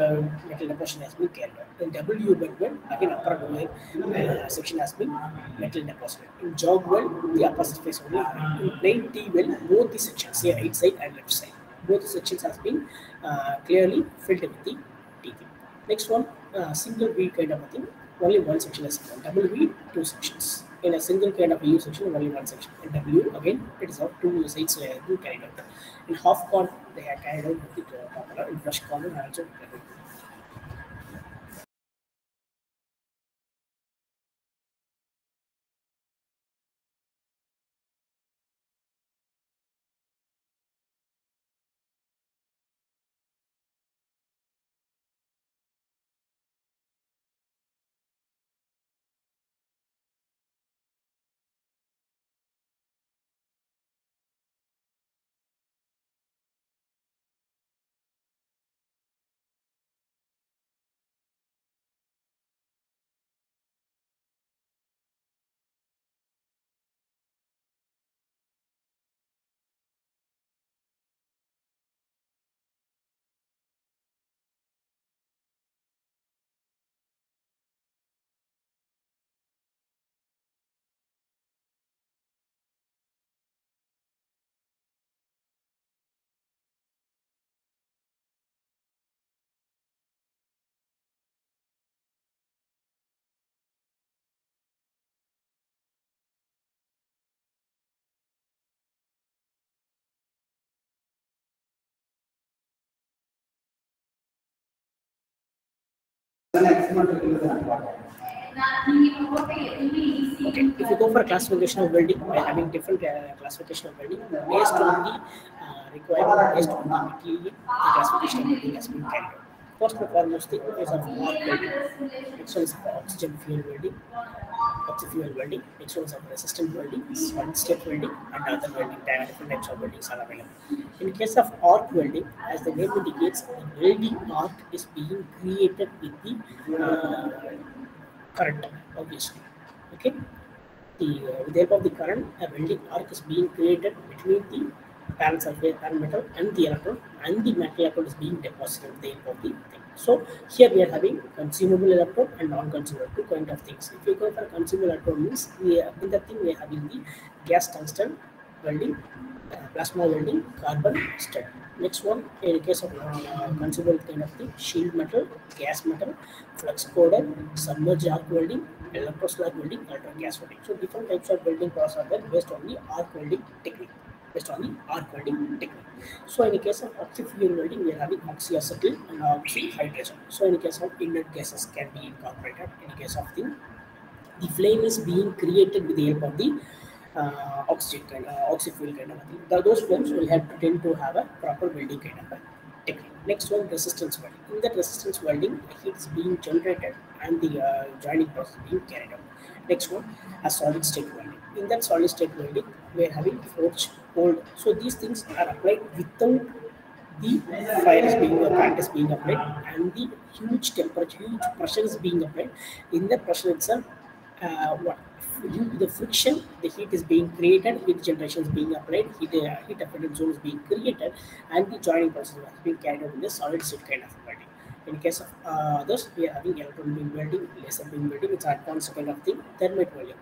metal deposition has been carried out. In double U bed weld, again, upper and lower section has been metal deposited. In jog weld, the upper surface only. In plain T weld, both the sections, here right side and left side, both the sections has been clearly filled with the teeth. Next one, single V kind of a thing, only one section is given. Double V, two sections. In a single kind of a U section, only one section. In W, again, it is of two sides being carried out. In half cone, they are carried out with the popular. In brush cone, are also carried out. Okay, if you go for a classification of welding, we are having different classification of welding based on the requirement, based on the material, the classification of welding has been carried out. First and foremost, the case of arc welding. Next one is oxygen fuel welding, oxy-fuel welding. Next one is resistant welding, solid-state welding, and other welding. Different types of weldings are available. In case of arc welding, as the name indicates, the welding arc is being created with the current, obviously. Okay, with the help of the current, a welding arc is being created between the parent surface, parent metal, and the electrode, and the metal electrode is being deposited with the help of the thing. So here we are having consumable electrode and non-consumable, two kind of things. If you go for consumable electrode, means in that thing we are having the gas tungsten welding, plasma welding, carbon stud. Next one, in case of consumable kind of thing, shield metal, gas metal, flux coated, submerged arc welding, electroslag welding, ultra gas welding. So different types of welding process are there based on the arc welding technique. Based on the arc welding technique. So in the case of oxy-fuel welding, we are having oxyacetylene and oxyhydrogen. So in the case of inert gases can be incorporated. In the case of the flame is being created with the help of the oxygen kind, oxy-fuel kind of thing. Those flames will have to tend to have a proper welding kind of a technique. Next one, resistance welding. In that resistance welding, heat is being generated and the joining process being carried out. Next one, a solid state welding. In that solid state welding, we are having forge, cold. So these things are applied without the fire is being, current is being applied, and the huge temperature, huge pressure is being applied. In the pressure itself, what the friction, the heat is being created, heat generation is being applied, heat affected zone is being created, and the joining process is being carried out in the solid state kind of welding. In case of others, we are having electron beam welding, laser beam welding, it's advanced kind of thing, thermite welding.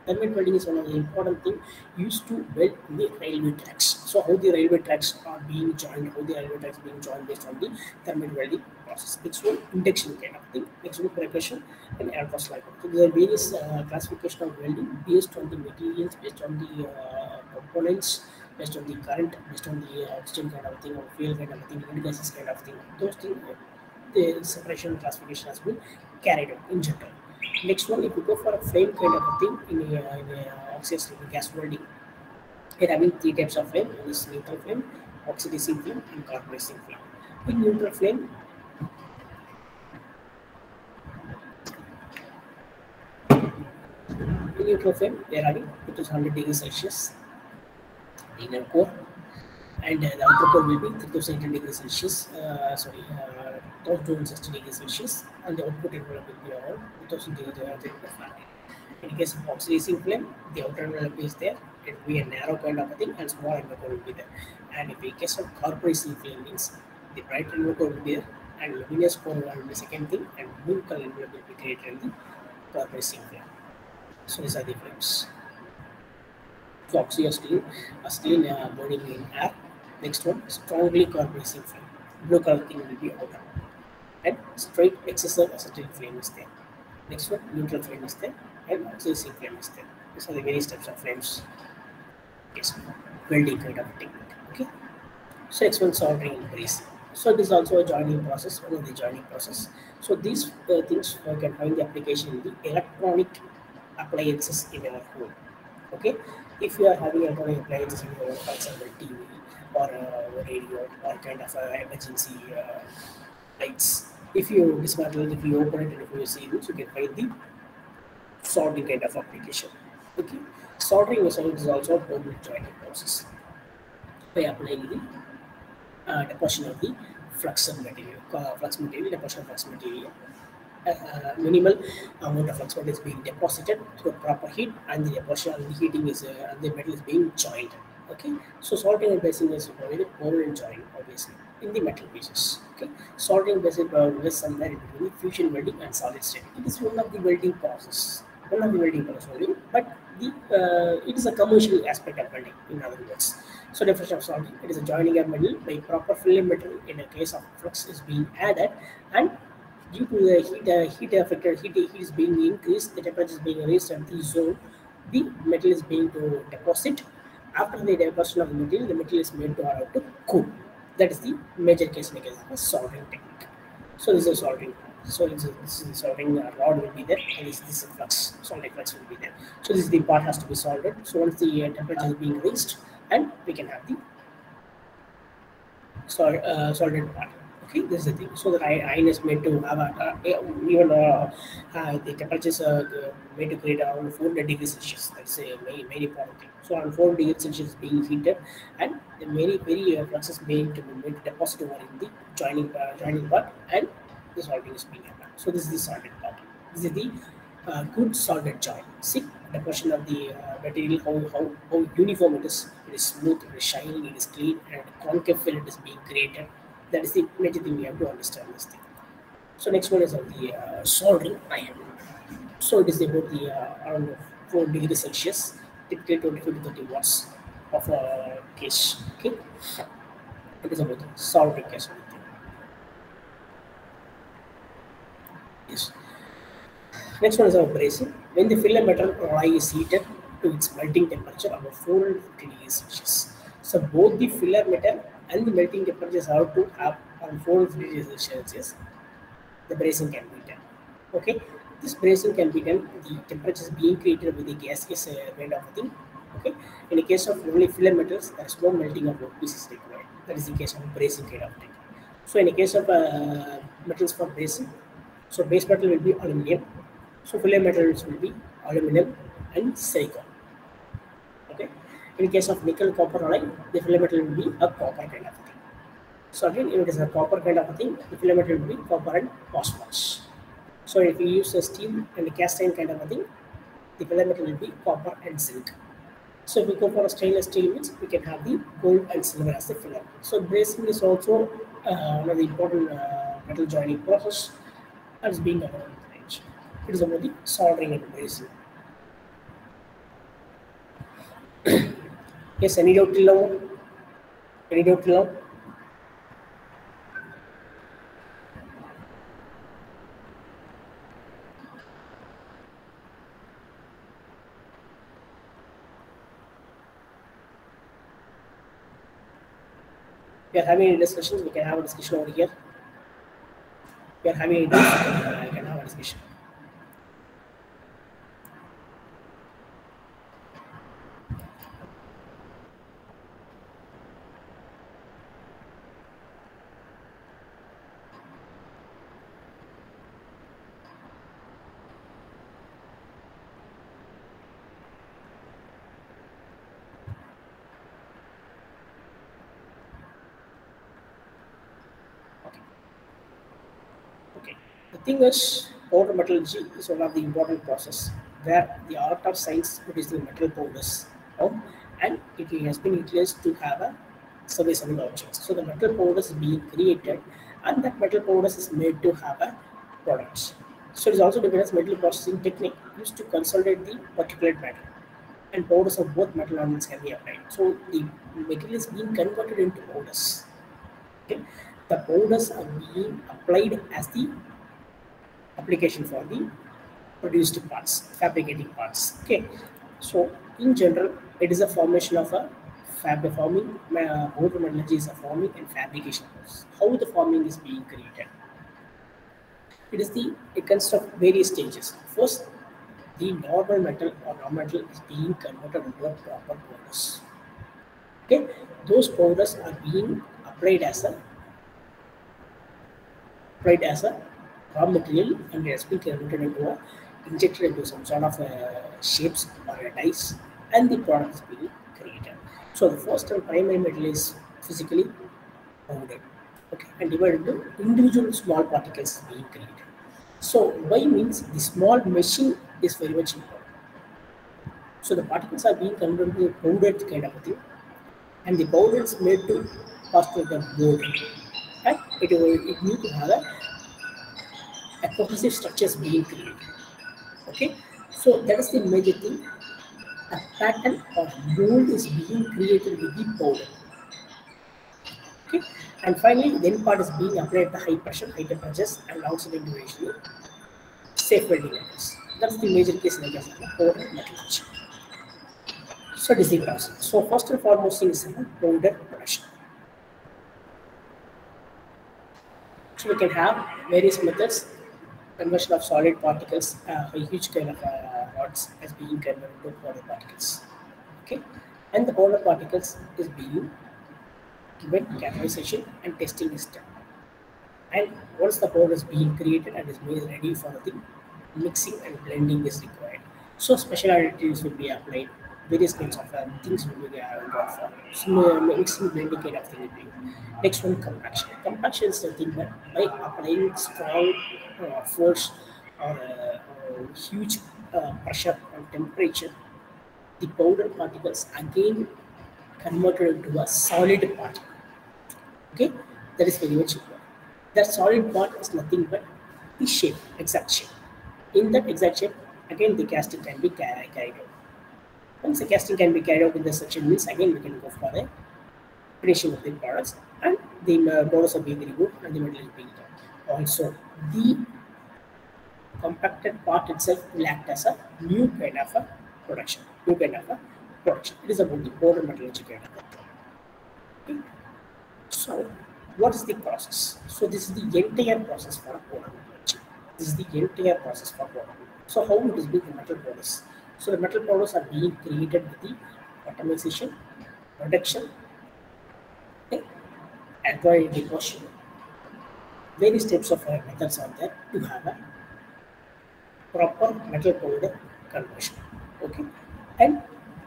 Thermite welding is one of the important things used to weld the railway tracks. So how the railway tracks are being joined, how the railway tracks being joined based on the thermite welding process. Next one, induction kind of thing. Next one, percussion and aeroslag. So there are various classification of welding based on the materials, based on the components, based on the current, based on the oxygen kind of thing, or fuel kind of thing, inert gases kind of thing. Those things, the separation classification has been carried out in general. Next one, if you go for a flame kind of a thing in a oxyacetylene gas welding, we're having three types of flame. One is neutral flame, oxidizing flame, and carbonizing flame. In neutral flame, In neutral flame, we are having it is 100 degrees Celsius inner core, and the outer core will be 3080 degrees Celsius. 1260 degrees Celsius, and the output envelope will be around 2000 degrees Fahrenheit. In case of oxidizing flame, the outer envelope is there. It will be a narrow kind of a thing, and small envelope will be there. And if in case of carburizing flame means the bright envelope will be there, and luminous core will be the second thing, and blue color envelope will be created in the carburizing flame. So these are the flames. So oxy steel burning in air. Next one, strongly carburizing flame. Blue color thing will be outer. And straight excessive acetyl flame is there. Next one, neutral flame is there, and oxidizing flame is there. These are the various types of flames. Yes, welding kind of technique. Okay. So next one, soldering and brazing. So this is also a joining process, one of the joining process. So these things you can find the application in the electronic appliances in our home. Okay, if you are having electronic appliances in your home, for example, TV or radio or kind of emergency lights, if you dismantle it, if you open it, and if you see this, you can find the soldering kind of application. Okay, soldering is also a permanent joining process by applying the deposition of the flux material, deposition of flux material. Minimal amount of flux material is being deposited through proper heat, and the deposition and the heating is the metal is being joined. Okay, so soldering and brazing is provided permanent join, obviously, in the metal pieces. Okay, soldering brazing is somewhere in between fusion welding and solid state. It is one of the welding process, only, but it is a commercial aspect of welding, in other words. So definition of soldering: it is a joining a metal by proper filling metal in a case of flux is being added, and due to the heat affected heat is being increased, the temperature is being raised at the zone, the metal is being to deposit. After the deposition of the metal is made to allow to cool. That is the major case in the case of a soldering technique. So this is soldering. So this is soldering rod will be there, and this is flux, soldering flux will be there. So this is the part has to be soldered. So once the temperature is being raised, and we can have the soldered part. Okay, this is the thing. So the iron is made to have even the temperatures are made to create around 400 degrees Celsius. That's a very important thing. So around 400 degrees Celsius is being heated, and the very fluxes made to deposit over in the joining part, and the soldering is being done. So this is the soldered part. This is the good soldered joint. See the portion of the material, how uniform it is. It is smooth, it is shining, it is clean, and concave fillet is being created. That is the major thing we have to understand this thing. So next one is of the soldering iron. So it is about the around 4 degrees Celsius, typically 25 to 30 watts of a case. Okay, it is about the soldering case. Yes. Next one is our brazing. When the filler metal alloy is heated to its melting temperature about 450 degrees Celsius. So both the filler metal and the melting temperatures have to have around 450 degrees Celsius. The brazing can be done. Okay, this brazing can be done. The temperature is being created with the gaseous kind of thing. Okay, in the case of only filler metals, there is no melting of workpieces required. That is the case of brazing kind of thing. So in the case of metals for brazing, so base metal will be aluminum. So filler metals will be aluminum and silicon. Okay. In case of nickel copper alloy, the filler metal will be a copper kind of thing. So again, if it is a copper kind of a thing, the filler metal will be copper and phosphorus. So if you use a steel and a cast iron kind of a thing, the filler metal will be copper and zinc. So if we go for a stainless steel means we can have the gold and silver as the filler. So brazing is also one of the important metal joining process that is being done in the range. It is about the soldering and brazing. Yes, any doubt till now? Any doubt till now? We are having any discussions, we can have a discussion over here. We are having any doubts, we can have a discussion. The thing is, powder metallurgy is one of the important process where the art of science producing metal powders, um, and it has been utilized to have a serviceable objects. So the metal powders is being created, and that metal powders is made to have a products. So it is also developed as metal processing technique used to consolidate the particulate matter, and powders of both metal and metals can be applied. So the material is being converted into powders. Okay, the powders are being applied as the application for the produced parts, fabricating parts. Okay, so in general, it is a formation of a forming. Both metallurgy is a forming and fabrication process. How the forming is being created? It consists of various stages. First, the normal metal or raw metal is being converted into a proper powders. Okay, those powders are being applied as a raw material, and it has been converted into a injected into some sort of shapes or a dice, and the product is being created. So the first and primary metal is physically powdered, okay, and divided into individual small particles being created. So why means the small meshing is very much important. So the particles are being converted to a powdered kind of a thing, and the powder is made to pass through the mold, and it need to have a cohesive structures being created. Okay, so that is the major thing. A pattern or mold is being created with the powder. Okay, and finally, the end part is being applied at the high pressure, high temperatures, and long setting duration, safe welding levels. That's the major case in the case of the powder metallurgy. So this is the process. So first and foremost thing is powder production. So we can have various methods, conversion of solid particles, a huge kind of rods as being converted into powder particles. Okay, and the powder particles is being given catalyzation and testing is done. And once the powder is being created and is made ready for the mixing and blending is required. So special additives will be applied. Various kinds of things will be gone for. So mixing blending kind of thing will be. Next one, compaction. Compaction is the thing that by applying strong force or huge pressure and temperature, the powder particles again converted into a solid particle. Okay, that is very much important. That solid part is nothing but the shape, exact shape. In that exact shape, again the casting can be carried out. Once the casting can be carried out in the section means again we can go for the finishing of the products, and the bonus are being removed and the metal is being done. Also, the compacted part itself will act as a new kind of a production. New kind of a production. It is about the powder metallurgy kind of a thing. Okay. So, what is the process? So, this is the entire process for powder metallurgy. This is the entire process for powder. So, how it is being the metal powders? So, the metal powders are being created with the atomization, reduction, okay, adroit deposition. Various types of methods are there to have a proper metal powder conversion. Okay, and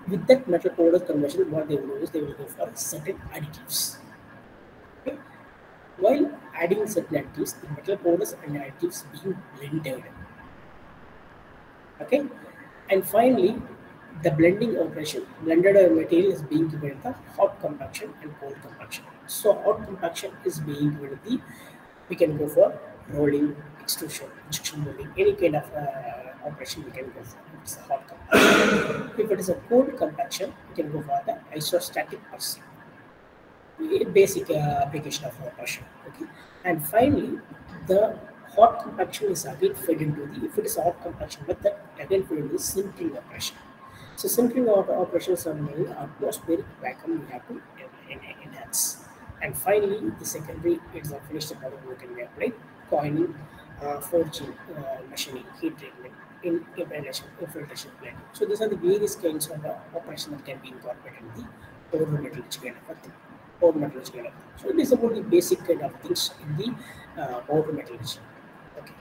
with that metal powder conversion, what they will do is they will go for certain additives. Okay, while adding certain additives, the metal powders and additives being blended. Okay, and finally, the blending operation, blended material is being given the hot compaction and cold compaction. So hot compaction is being given the, we can go for rolling, extrusion, injection molding, any kind of operation we can go for. It's a hot compaction. If it is a cold compaction, we can go for the isostatic processing, basic application of pressure. Okay, and finally, the hot compaction is again fed into the, if it is a hot compaction method, again fed into the sintering operation. So sintering operations are made atmospheric vacuum we have to enhance. And finally, the secondary is a finished product we can be applied, coining, forging, machining, heat treatment, in infiltration blending. So these are the various kinds of operations that can be incorporated in the powder metallurgy kind of a thing. Powder metallurgy kind of thing. So this is about the basic kind of things in the powder metallurgy. Okay.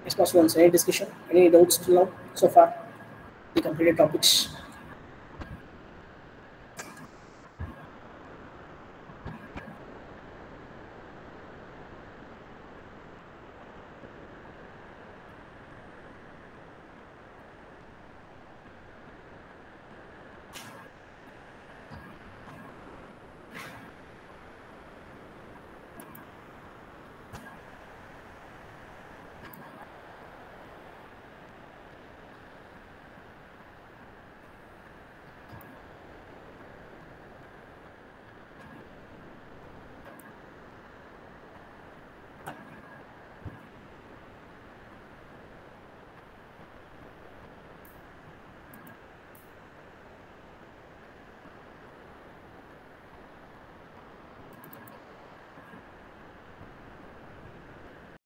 Yes, boss, once any discussion, any doubts till now so far? The completed topics.